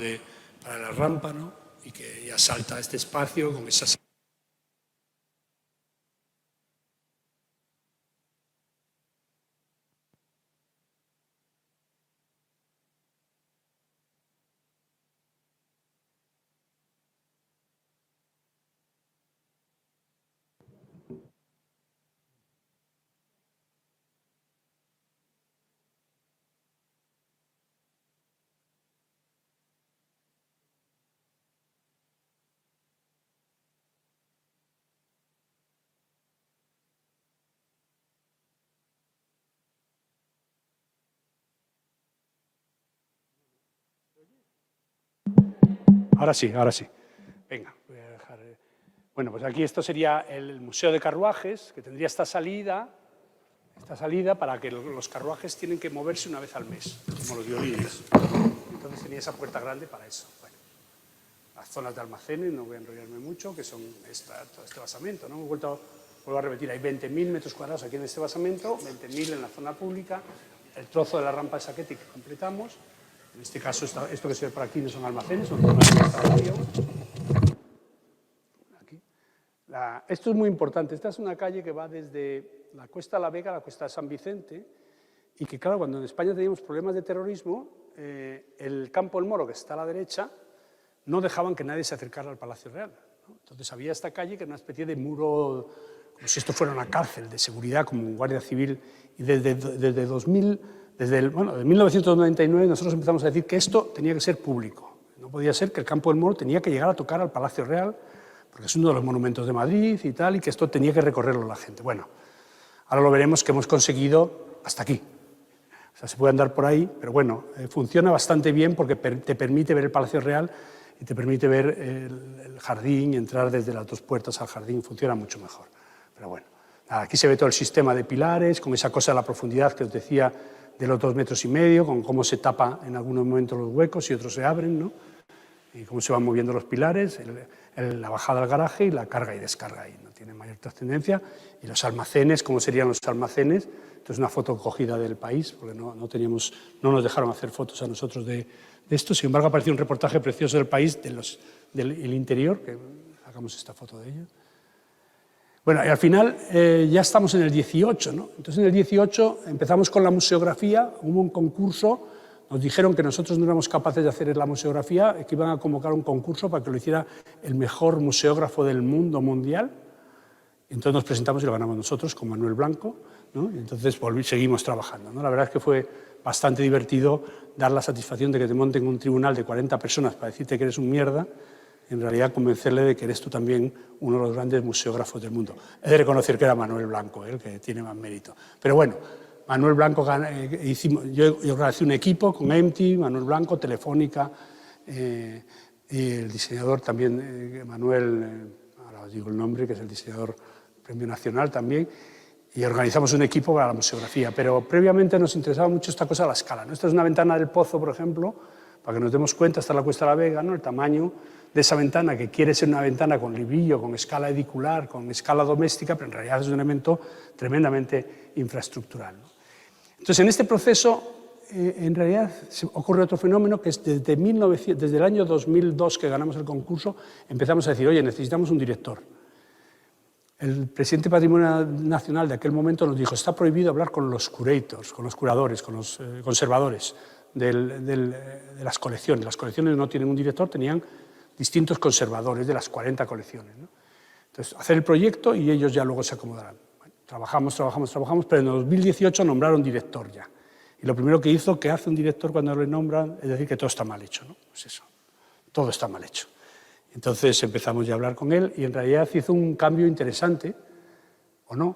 para la rampa, ¿no? Y que ya salta a este espacio con esas... Ahora sí. Venga, voy a dejar... Bueno, pues aquí esto sería el Museo de Carruajes, que tendría esta salida para que los carruajes tienen que moverse una vez al mes, como los violines. Entonces tenía esa puerta grande para eso. Bueno, las zonas de almacenes, no voy a enrollarme mucho, que son todo este basamento, ¿no? Vuelvo a repetir, hay 20.000 metros cuadrados aquí en este basamento, 20.000 en la zona pública, el trozo de la rampa de Sacchetti que completamos. En este caso, esto que se ve por aquí no son almacenes, son zonas de instalación. Aquí. Esto es muy importante. Esta es una calle que va desde la Cuesta de la Vega a la Cuesta de San Vicente y que, claro, cuando en España teníamos problemas de terrorismo, el Campo del Moro, que está a la derecha, no dejaban que nadie se acercara al Palacio Real, ¿no? Entonces había esta calle que era una especie de muro, como si esto fuera una cárcel de seguridad, como un guardia civil, y desde 1999 nosotros empezamos a decir que esto tenía que ser público. No podía ser que el Campo del Moro tenía que llegar a tocar al Palacio Real, porque es uno de los monumentos de Madrid y tal, y que esto tenía que recorrerlo la gente. Bueno, ahora lo veremos que hemos conseguido hasta aquí. O sea, se puede andar por ahí, pero bueno, funciona bastante bien porque te permite ver el Palacio Real y te permite ver el jardín y entrar desde las dos puertas al jardín. Funciona mucho mejor. Pero bueno, aquí se ve todo el sistema de pilares, con esa cosa de la profundidad que os decía, de los 2,5 metros, con cómo se tapa en algunos momentos los huecos y otros se abren, ¿no? Y cómo se van moviendo los pilares, la bajada al garaje y la carga y descarga ahí, no tiene mayor trascendencia. Y los almacenes, ¿cómo serían los almacenes? Esto es una foto cogida del País, porque no nos dejaron hacer fotos a nosotros de esto. Sin embargo, apareció un reportaje precioso del País del interior, que sacamos esta foto de ello. Bueno, y al final ya estamos en el 18, ¿no? Entonces en el 18 empezamos con la museografía, hubo un concurso, nos dijeron que nosotros no éramos capaces de hacer la museografía, que iban a convocar un concurso para que lo hiciera el mejor museógrafo del mundo mundial. Entonces nos presentamos y lo ganamos nosotros con Manuel Blanco, ¿no? Y entonces seguimos trabajando, ¿no? La verdad es que fue bastante divertido dar la satisfacción de que te monten un tribunal de 40 personas para decirte que eres un mierda, en realidad convencerle de que eres tú también uno de los grandes museógrafos del mundo. He de reconocer que era Manuel Blanco, el que tiene más mérito. Pero bueno, Manuel Blanco, yo organizé un equipo con EMTI, Manuel Blanco, Telefónica, y el diseñador también, Manuel, ahora os digo el nombre, que es el diseñador Premio Nacional también, y organizamos un equipo para la museografía. Pero previamente nos interesaba mucho esta cosa a la escala, ¿no? Esta es una ventana del Pozo, por ejemplo, para que nos demos cuenta, esta es la Cuesta de la Vega, ¿no? El tamaño de esa ventana, que quiere ser una ventana con librillo, con escala edicular, con escala doméstica, pero en realidad es un elemento tremendamente infraestructural, ¿no? Entonces, en este proceso, en realidad ocurre otro fenómeno, que es desde el año 2002 que ganamos el concurso, empezamos a decir, oye, necesitamos un director. El presidente de Patrimonio Nacional de aquel momento nos dijo, está prohibido hablar con los curators, con los curadores, con los conservadores de las colecciones. Las colecciones no tienen un director, tenían distintos conservadores de las 40 colecciones, ¿no? Entonces, hacer el proyecto y ellos ya luego se acomodarán. Bueno, trabajamos, pero en 2018 nombraron director ya. Y lo primero que hizo, que hace un director cuando le nombran, es decir que todo está mal hecho, ¿no? Pues eso, todo está mal hecho. Entonces empezamos ya a hablar con él y en realidad hizo un cambio interesante, ¿o no?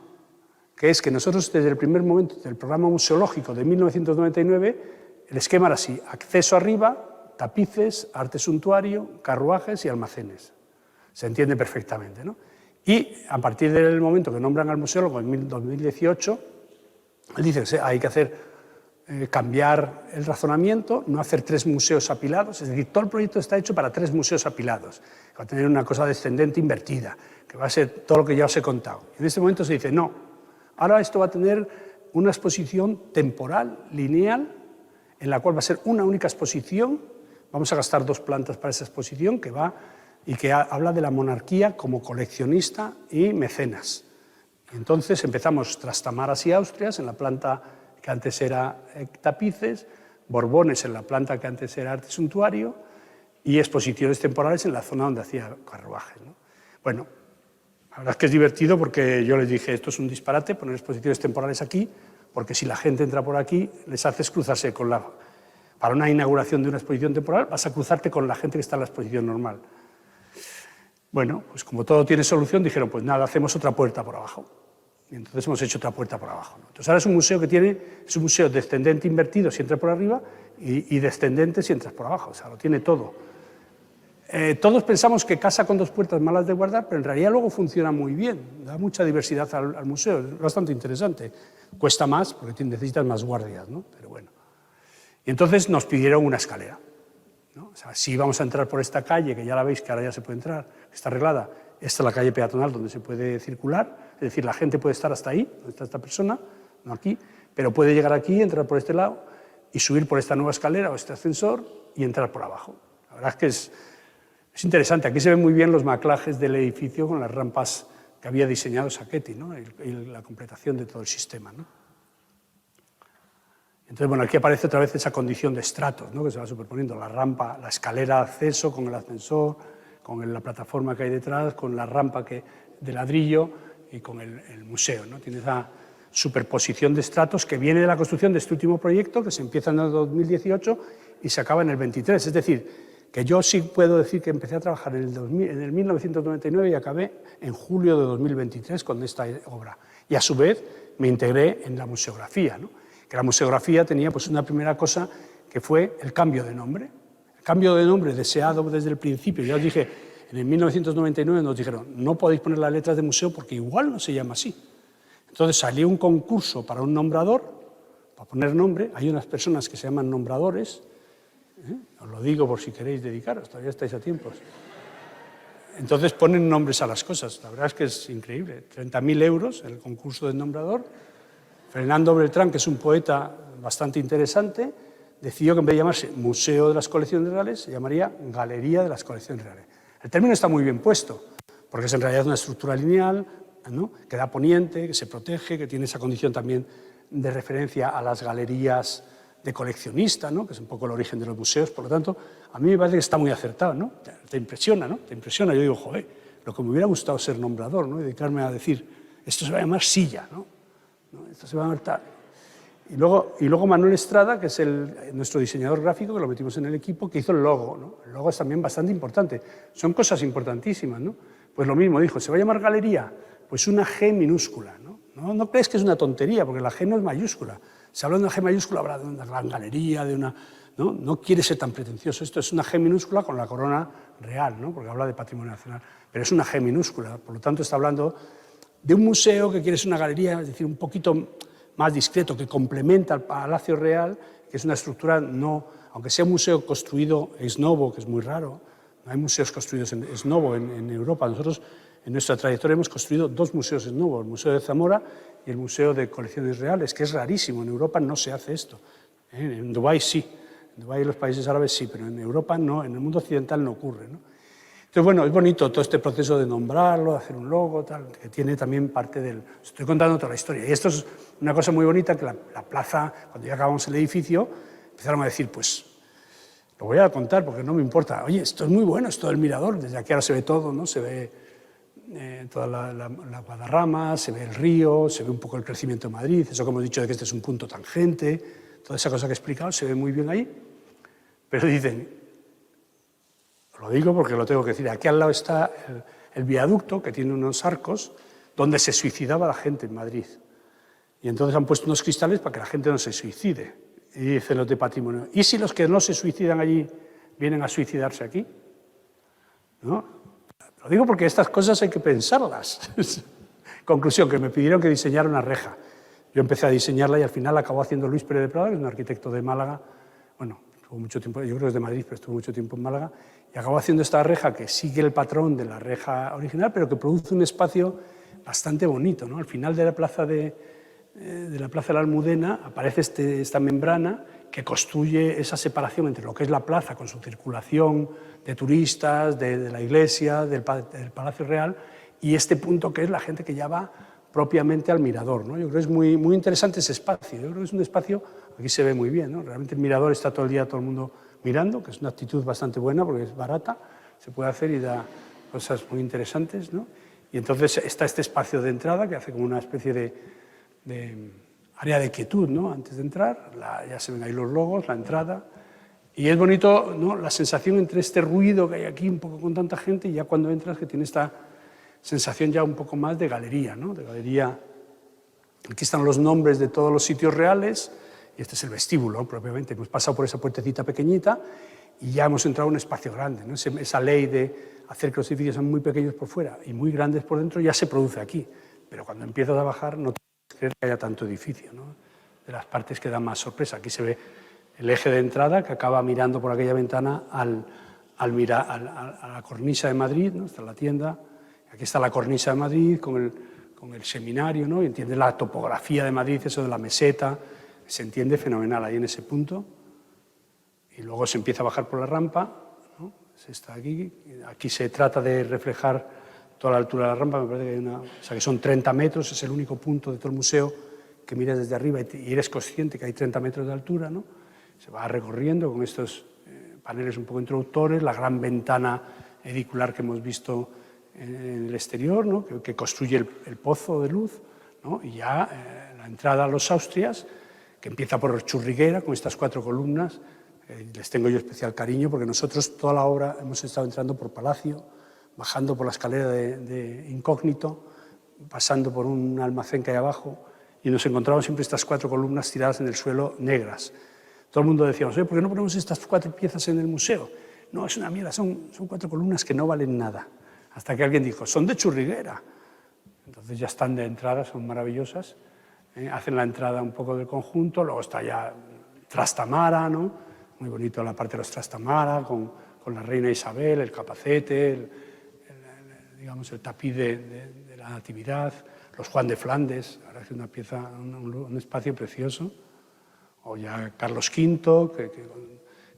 Que es que nosotros desde el primer momento del programa museológico de 1999, el esquema era así, acceso arriba, tapices, arte suntuario, carruajes y almacenes. Se entiende perfectamente, ¿no? Y a partir del momento que nombran al museólogo en 2018, él dice que hay que hacer cambiar el razonamiento, no hacer 3 museos apilados, es decir, todo el proyecto está hecho para 3 museos apilados, que va a tener una cosa descendente invertida, que va a ser todo lo que ya os he contado. En este momento se dice, no, ahora esto va a tener una exposición temporal, lineal, en la cual va a ser una única exposición, vamos a gastar 2 plantas para esa exposición, que habla de la monarquía como coleccionista y mecenas. Y entonces empezamos Trastamaras y Austrias en la planta que antes era tapices, Borbones en la planta que antes era arte suntuario y exposiciones temporales en la zona donde hacía carruajes, ¿no? Bueno, la verdad es que es divertido porque yo les dije, esto es un disparate, poner exposiciones temporales aquí, porque si la gente entra por aquí, les haces cruzarse para una inauguración de una exposición temporal, vas a cruzarte con la gente que está en la exposición normal. Bueno, pues como todo tiene solución, dijeron, pues nada, hacemos otra puerta por abajo. Y entonces hemos hecho otra puerta por abajo, ¿no? Entonces ahora es un museo es un museo descendente invertido si entras por arriba y descendente si entras por abajo, o sea, lo tiene todo. Todos pensamos que casa con 2 puertas malas de guardar, pero en realidad luego funciona muy bien, da mucha diversidad al museo, es bastante interesante. Cuesta más porque necesitas más guardias, ¿no? Pero bueno. Y entonces nos pidieron una escalera, ¿no? O sea, si vamos a entrar por esta calle, que ya la veis que ahora ya se puede entrar, que está arreglada. Esta es la calle peatonal donde se puede circular, es decir, la gente puede estar hasta ahí, donde está esta persona, no aquí, pero puede llegar aquí, entrar por este lado y subir por esta nueva escalera o este ascensor y entrar por abajo. La verdad es que es interesante. Aquí se ven muy bien los maclajes del edificio con las rampas que había diseñado Sacchetti, ¿no? Y la completación de todo el sistema, ¿no? Entonces, bueno, aquí aparece otra vez esa condición de estratos, ¿no? Que se va superponiendo la rampa, la escalera de acceso con el ascensor, con la plataforma que hay detrás, con la rampa de ladrillo y con el museo, ¿no? Tiene esa superposición de estratos que viene de la construcción de este último proyecto, que se empieza en el 2018 y se acaba en el 23. Es decir, que yo sí puedo decir que empecé a trabajar en el 1999 y acabé en julio de 2023 con esta obra. Y a su vez me integré en la museografía, ¿no? Que la museografía tenía pues una primera cosa que fue el cambio de nombre. Cambio de nombre deseado desde el principio. Ya os dije, en el 1999 nos dijeron, no podéis poner las letras de museo porque igual no se llama así. Entonces salió un concurso para un nombrador, para poner nombre. Hay unas personas que se llaman nombradores, os lo digo por si queréis dedicaros, todavía estáis a tiempos. Entonces ponen nombres a las cosas, la verdad es que es increíble. 30.000 euros el concurso del nombrador. Fernando Beltrán, que es un poeta bastante interesante, decidió que en vez de llamarse Museo de las Colecciones Reales, se llamaría Galería de las Colecciones Reales. El término está muy bien puesto, porque es en realidad una estructura lineal, ¿no? Que da poniente, que se protege, que tiene esa condición también de referencia a las galerías de coleccionista, ¿no? Que es un poco el origen de los museos. Por lo tanto, a mí me parece que está muy acertado, ¿no? Te impresiona, ¿no? Te impresiona. Yo digo, joder, lo que me hubiera gustado ser nombrador, ¿no? Y dedicarme a decir, esto se va a llamar silla, ¿no? Esto se va a llamar tal. Y luego Manuel Estrada, que es nuestro diseñador gráfico, que lo metimos en el equipo, que hizo el logo, ¿no? El logo es también bastante importante. Son cosas importantísimas, ¿no? Pues lo mismo, dijo, ¿se va a llamar galería? Pues una G minúscula, ¿no? No crees que es una tontería, porque la G no es mayúscula. Si habla de una G mayúscula, habrá de una gran galería, de una... No quiere ser tan pretencioso. Esto es una G minúscula con la corona real, ¿no? Porque habla de patrimonio nacional. Pero es una G minúscula, por lo tanto está hablando de un museo que quiere ser una galería, es decir, un poquito más discreto, que complementa al Palacio Real, que es una estructura no... Aunque sea un museo construido ex novo, que es muy raro, no hay museos construidos ex novo en Europa. Nosotros, en nuestra trayectoria, hemos construido 2 museos ex novo, el Museo de Zamora y el Museo de Colecciones Reales, que es rarísimo. En Europa no se hace esto. En Dubái sí. En Dubái y en los países árabes sí, pero en Europa no, en el mundo occidental no ocurre, ¿no? Entonces, bueno, es bonito todo este proceso de nombrarlo, de hacer un logo, tal, que tiene también parte del... Estoy contando toda la historia. Y esto es una cosa muy bonita, que la plaza, cuando ya acabamos el edificio, empezaron a decir, pues, lo voy a contar porque no me importa. Oye, esto es muy bueno, esto del mirador, desde aquí ahora se ve todo, ¿no? Se ve toda la Guadarrama, se ve el río, se ve un poco el crecimiento de Madrid, eso que hemos dicho de que este es un punto tangente, toda esa cosa que he explicado se ve muy bien ahí, pero dicen, lo digo porque lo tengo que decir, aquí al lado está el viaducto, que tiene unos arcos, donde se suicidaba la gente en Madrid. Y entonces han puesto unos cristales para que la gente no se suicide. Y dicen los de patrimonio, ¿y si los que no se suicidan allí vienen a suicidarse aquí? ¿No? Lo digo porque estas cosas hay que pensarlas. Conclusión, que me pidieron que diseñara una reja. Yo empecé a diseñarla y al final acabó haciendo Luis Pérez de Prada, que es un arquitecto de Málaga. Bueno, estuvo mucho tiempo, yo creo que es de Madrid, pero estuvo mucho tiempo en Málaga. Y acabó haciendo esta reja que sigue el patrón de la reja original, pero que produce un espacio bastante bonito, ¿no? Al final de la plaza de la Almudena aparece esta membrana que construye esa separación entre lo que es la plaza con su circulación de turistas, de la iglesia, del Palacio Real, y este punto que es la gente que ya va propiamente al mirador, ¿no? Yo creo que es muy, muy interesante ese espacio. Yo creo que es un espacio, aquí se ve muy bien, ¿no? Realmente el mirador está todo el día todo el mundo mirando, que es una actitud bastante buena porque es barata, se puede hacer y da cosas muy interesantes, ¿no? Y entonces está este espacio de entrada que hace como una especie de área de quietud, ¿no? Antes de entrar, ya se ven ahí los logos, la entrada, y es bonito, ¿no? La sensación entre este ruido que hay aquí un poco con tanta gente y ya cuando entras que tiene esta sensación ya un poco más de galería, ¿no? De galería. Aquí están los nombres de todos los sitios reales y este es el vestíbulo propiamente. Hemos pasado por esa puertecita pequeñita y ya hemos entrado en un espacio grande, ¿no? Esa ley de hacer que los edificios sean muy pequeños por fuera y muy grandes por dentro ya se produce aquí, pero cuando empiezas a bajar no te puedes creer que haya tanto edificio, ¿no? De las partes que dan más sorpresa. Aquí se ve el eje de entrada que acaba mirando por aquella ventana a la cornisa de Madrid, ¿no? Está la tienda, aquí está la cornisa de Madrid con el seminario, ¿no? Y entiende la topografía de Madrid, eso de la meseta, se entiende fenomenal ahí en ese punto. Y luego se empieza a bajar por la rampa, ¿no? Se está aquí se trata de reflejar toda la altura de la rampa, me parece que hay o sea, que son 30 metros, es el único punto de todo el museo que miras desde arriba y eres consciente que hay 30 metros de altura, ¿no? Se va recorriendo con estos paneles un poco introductores, la gran ventana edicular que hemos visto en el exterior, ¿no? que construye el pozo de luz, ¿no? Y ya la entrada a los Austrias, que empieza por Churriguera, con estas 4 columnas. Les tengo yo especial cariño porque nosotros toda la obra hemos estado entrando por Palacio, bajando por la escalera de Incógnito, pasando por un almacén que hay abajo y nos encontramos siempre estas 4 columnas tiradas en el suelo negras. Todo el mundo decíamos, ¿por qué no ponemos estas 4 piezas en el museo? No, es una mierda, son 4 columnas que no valen nada. Hasta que alguien dijo, son de Churriguera. Entonces ya están de entrada, son maravillosas. Hacen la entrada un poco del conjunto, luego está ya Trastamara, ¿no? Muy bonito la parte de los Trastamara, con la reina Isabel, el capacete, digamos, el tapiz de la Natividad, los Juan de Flandes, ahora es una pieza, un espacio precioso. O ya Carlos V,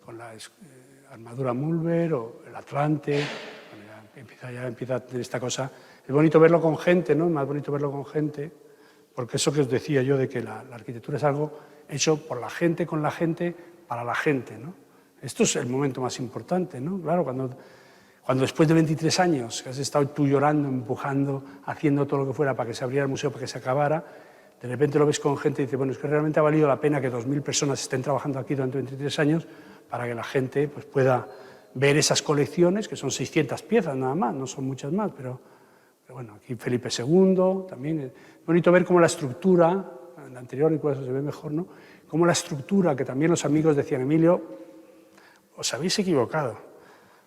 con la armadura Mulver, o el Atlante, ya empieza a tener esta cosa. Es bonito verlo con gente, ¿no? Es más bonito verlo con gente, porque eso que os decía yo de que la arquitectura es algo hecho por la gente, con la gente, para la gente, ¿no? Esto es el momento más importante, ¿no? Claro, cuando después de 23 años que has estado tú llorando, empujando, haciendo todo lo que fuera para que se abriera el museo, para que se acabara, de repente lo ves con gente y dices, bueno, es que realmente ha valido la pena que 2.000 personas estén trabajando aquí durante 23 años para que la gente pueda ver esas colecciones, que son 600 piezas nada más, no son muchas más, pero Pero bueno, aquí Felipe II, también es bonito ver cómo la estructura, en la anterior incluso se ve mejor, ¿no? Cómo la estructura, que también los amigos decían, Emilio, os habéis equivocado,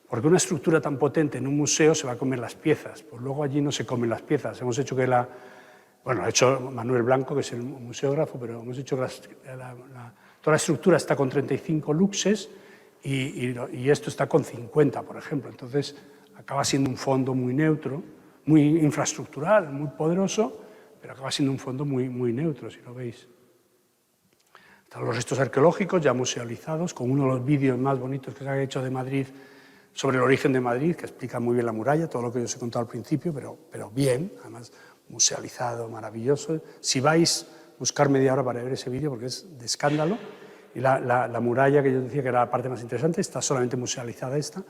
porque una estructura tan potente en un museo se va a comer las piezas, pues luego allí no se comen las piezas. Hemos hecho que bueno, ha hecho Manuel Blanco, que es el museógrafo, pero hemos hecho que toda la estructura está con 35 luxes y esto está con 50, por ejemplo. Entonces, acaba siendo un fondo muy neutro, muy infraestructural, muy poderoso, pero acaba siendo un fondo muy neutro, si lo veis. Están los restos arqueológicos ya musealizados, con uno de los vídeos más bonitos que se ha hecho de Madrid, sobre el origen de Madrid, que explica muy bien la muralla, todo lo que yo os he contado al principio, pero bien, además musealizado, maravilloso. Si vais, buscar media hora para ver ese vídeo, porque es de escándalo. Y la muralla, que yo decía que era la parte más interesante, está solamente musealizada esta,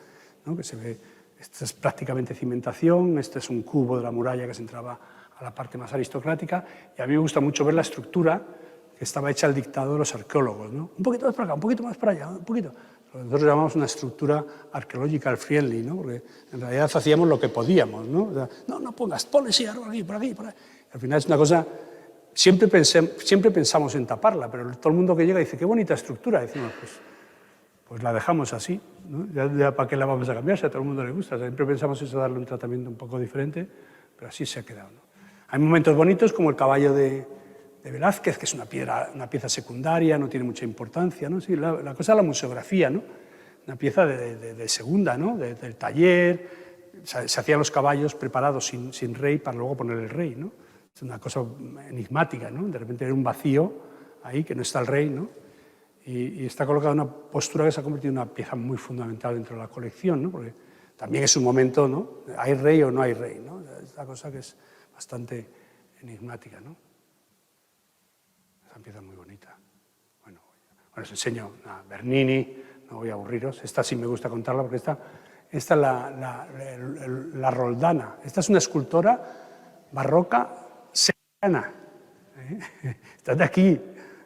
¿no? Que se ve, esta es prácticamente cimentación, este es un cubo de la muralla que se entraba a la parte más aristocrática, y a mí me gusta mucho ver la estructura que estaba hecha al dictado de los arqueólogos, ¿no? Un poquito más para acá, un poquito más para allá, un poquito. Nosotros llamamos una estructura arqueológica friendly, ¿no? Porque en realidad hacíamos lo que podíamos, ¿no? O sea, no pongas, ponle sí, por aquí, por aquí, por ahí. Al final es una cosa, siempre pensamos en taparla, pero todo el mundo que llega dice, qué bonita estructura. Decimos, pues la dejamos así, ¿no? Ya para qué la vamos a cambiar si a todo el mundo le gusta. Siempre pensamos eso, darle un tratamiento un poco diferente, pero así se ha quedado, ¿no? Hay momentos bonitos como el caballo de Velázquez, que es una pieza secundaria, no tiene mucha importancia, ¿no? Sí, la cosa es la museografía, ¿no? Una pieza de segunda, ¿no? Del taller, se hacían los caballos preparados sin rey para luego poner el rey, ¿no? Es una cosa enigmática, ¿no? De repente hay un vacío ahí, que no está el rey, ¿no? Y está colocada en una postura que se ha convertido en una pieza muy fundamental dentro de la colección, ¿no? Porque también es un momento, ¿no? ¿Hay rey o no hay rey, ¿no? Es una cosa que es bastante enigmática, ¿no? Esa pieza muy bonita. Bueno, os enseño a Bernini, no voy a aburriros. Esta sí me gusta contarla porque esta es la Roldana. Esta es una escultora barroca sevillana. Está de aquí.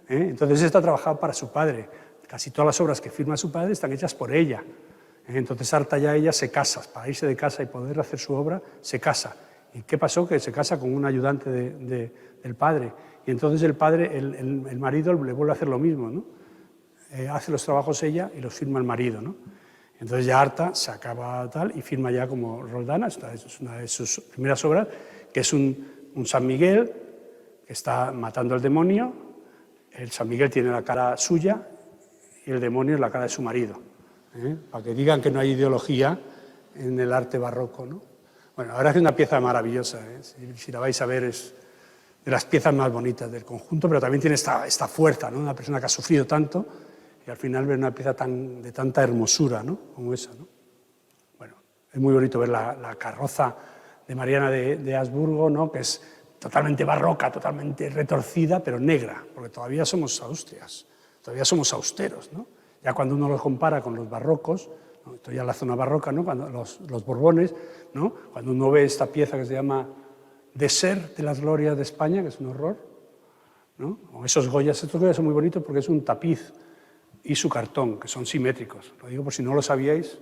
Entonces esta trabajaba para su padre. Casi todas las obras que firma su padre están hechas por ella. Entonces harta ya ella se casa. Para irse de casa y poder hacer su obra, se casa. ¿Y qué pasó? Que se casa con un ayudante del padre. Y entonces el padre, el marido le vuelve a hacer lo mismo, ¿no? Hace los trabajos ella y los firma el marido, ¿no? Entonces ya harta se acaba tal y firma ya como Roldana. Esta es una de sus primeras obras, que es un San Miguel que está matando al demonio. El San Miguel tiene la cara suya y el demonio es la cara de su marido, para que digan que no hay ideología en el arte barroco, ¿no? Bueno, ahora es una pieza maravillosa, si la vais a ver es de las piezas más bonitas del conjunto, pero también tiene esta fuerza, ¿no? Una persona que ha sufrido tanto y al final ver una pieza de tanta hermosura, ¿no? Como esa, ¿no? Bueno, es muy bonito ver la carroza de Mariana de Habsburgo, ¿no? Que es totalmente barroca, totalmente retorcida, pero negra, porque todavía somos austrias, todavía somos austeros, ¿no? Ya cuando uno los compara con los barrocos, ¿no? Esto ya es la zona barroca, ¿no? Cuando los Borbones, ¿no? Cuando uno ve esta pieza que se llama Desert de las glorias de España, que es un horror, ¿no? O estos Goyas son muy bonitos porque es un tapiz y su cartón, que son simétricos. Lo digo por si no lo sabíais,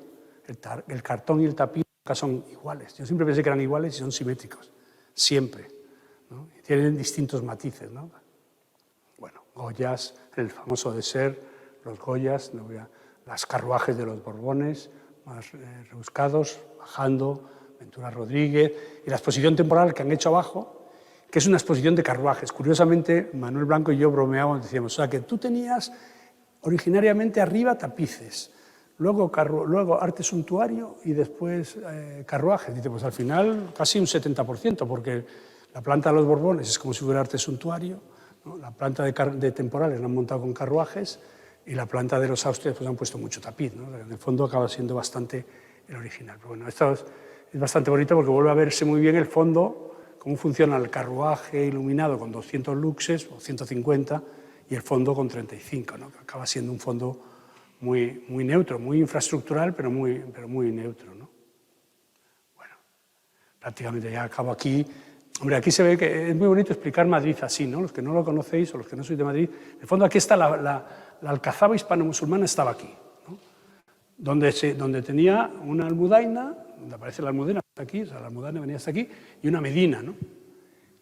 el cartón y el tapiz nunca son iguales. Yo siempre pensé que eran iguales y son simétricos, siempre, ¿no? Y tienen distintos matices, ¿no? Bueno, Goyas, el famoso Desert, los Goyas, las carruajes de los Borbones, más rebuscados, bajando, Ventura Rodríguez, y la exposición temporal que han hecho abajo, que es una exposición de carruajes. Curiosamente, Manuel Blanco y yo bromeábamos, decíamos, o sea, que tú tenías originariamente arriba tapices, luego arte suntuario y después carruajes. Dice, pues al final casi un 70%, porque la planta de los Borbones es como si fuera arte suntuario, ¿no? La planta de temporales la han montado con carruajes y la planta de los Austrias pues han puesto mucho tapiz, ¿no? En el fondo acaba siendo bastante el original. Pero bueno, esto es bastante bonito porque vuelve a verse muy bien el fondo, cómo funciona el carruaje iluminado con 200 luxes o 150 y el fondo con 35, ¿no? Que acaba siendo un fondo muy neutro, muy infraestructural, pero muy neutro, ¿no? Bueno, prácticamente ya acabo aquí. Hombre, aquí se ve que es muy bonito explicar Madrid así, ¿no? Los que no lo conocéis o los que no sois de Madrid, en el fondo aquí está la alcazaba hispano-musulmana, estaba aquí, ¿no? donde tenía una almudaina, donde aparece la almudena, hasta aquí, o sea, la almudaina venía hasta aquí, y una medina, ¿no?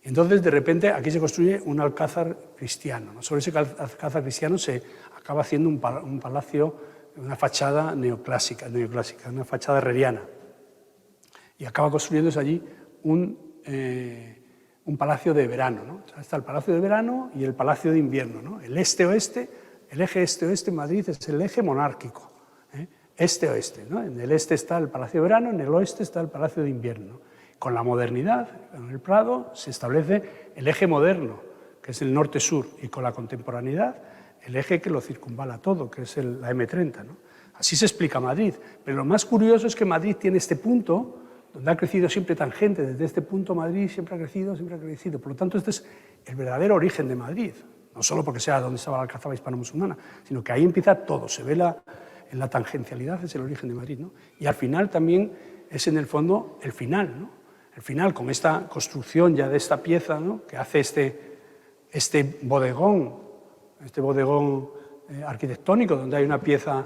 Entonces, de repente, aquí se construye un alcázar cristiano, ¿no? Sobre ese alcázar cristiano se acaba haciendo un palacio, una fachada neoclásica, una fachada herreriana. Y acaba construyéndose allí un palacio de verano, ¿no? O sea, está el palacio de verano y el palacio de invierno, ¿no? El este-oeste, el eje este-oeste en Madrid es el eje monárquico, este-oeste, ¿no? En el este está el palacio de verano, en el oeste está el palacio de invierno. Con la modernidad, en el Prado, se establece el eje moderno, que es el norte-sur, y con la contemporaneidad, el eje que lo circunvala todo, que es la M30, ¿no? Así se explica Madrid. Pero lo más curioso es que Madrid tiene este punto, donde ha crecido siempre tangente. Desde este punto Madrid siempre ha crecido, siempre ha crecido. Por lo tanto, este es el verdadero origen de Madrid. No solo porque sea donde estaba la alcazaba hispano-musulmana, sino que ahí empieza todo. Se ve en la tangencialidad, es el origen de Madrid, ¿no? Y al final también es en el fondo el final, ¿no? El final, con esta construcción ya de esta pieza, ¿no? Que hace este bodegón arquitectónico, donde hay una pieza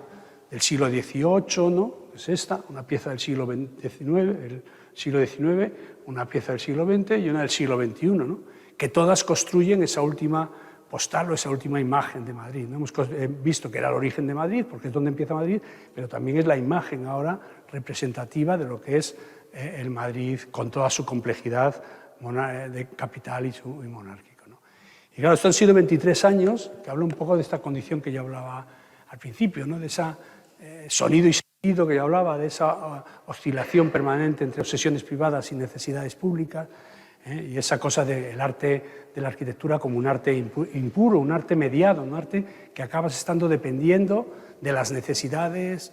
del siglo XVIII, ¿no? Es esta, una pieza del siglo XIX, una pieza del siglo XX y una del siglo XXI, ¿no? Que todas construyen esa última postal o esa última imagen de Madrid, ¿no? Hemos visto que era el origen de Madrid, porque es donde empieza Madrid, pero también es la imagen ahora representativa de lo que es el Madrid con toda su complejidad de capital y monárquico, ¿no? Y claro, esto han sido 23 años, que habla un poco de esta condición que yo hablaba al principio, ¿no? De ese sonido y sentido que yo hablaba, de esa oscilación permanente entre obsesiones privadas y necesidades públicas, y esa cosa del arte de la arquitectura como un arte impuro, un arte mediado, un arte que acabas estando dependiendo de las necesidades,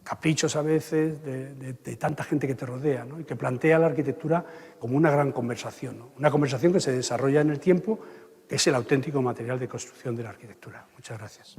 caprichos a veces, de tanta gente que te rodea, ¿no? Y que plantea la arquitectura como una gran conversación, ¿no? Una conversación que se desarrolla en el tiempo, que es el auténtico material de construcción de la arquitectura. Muchas gracias.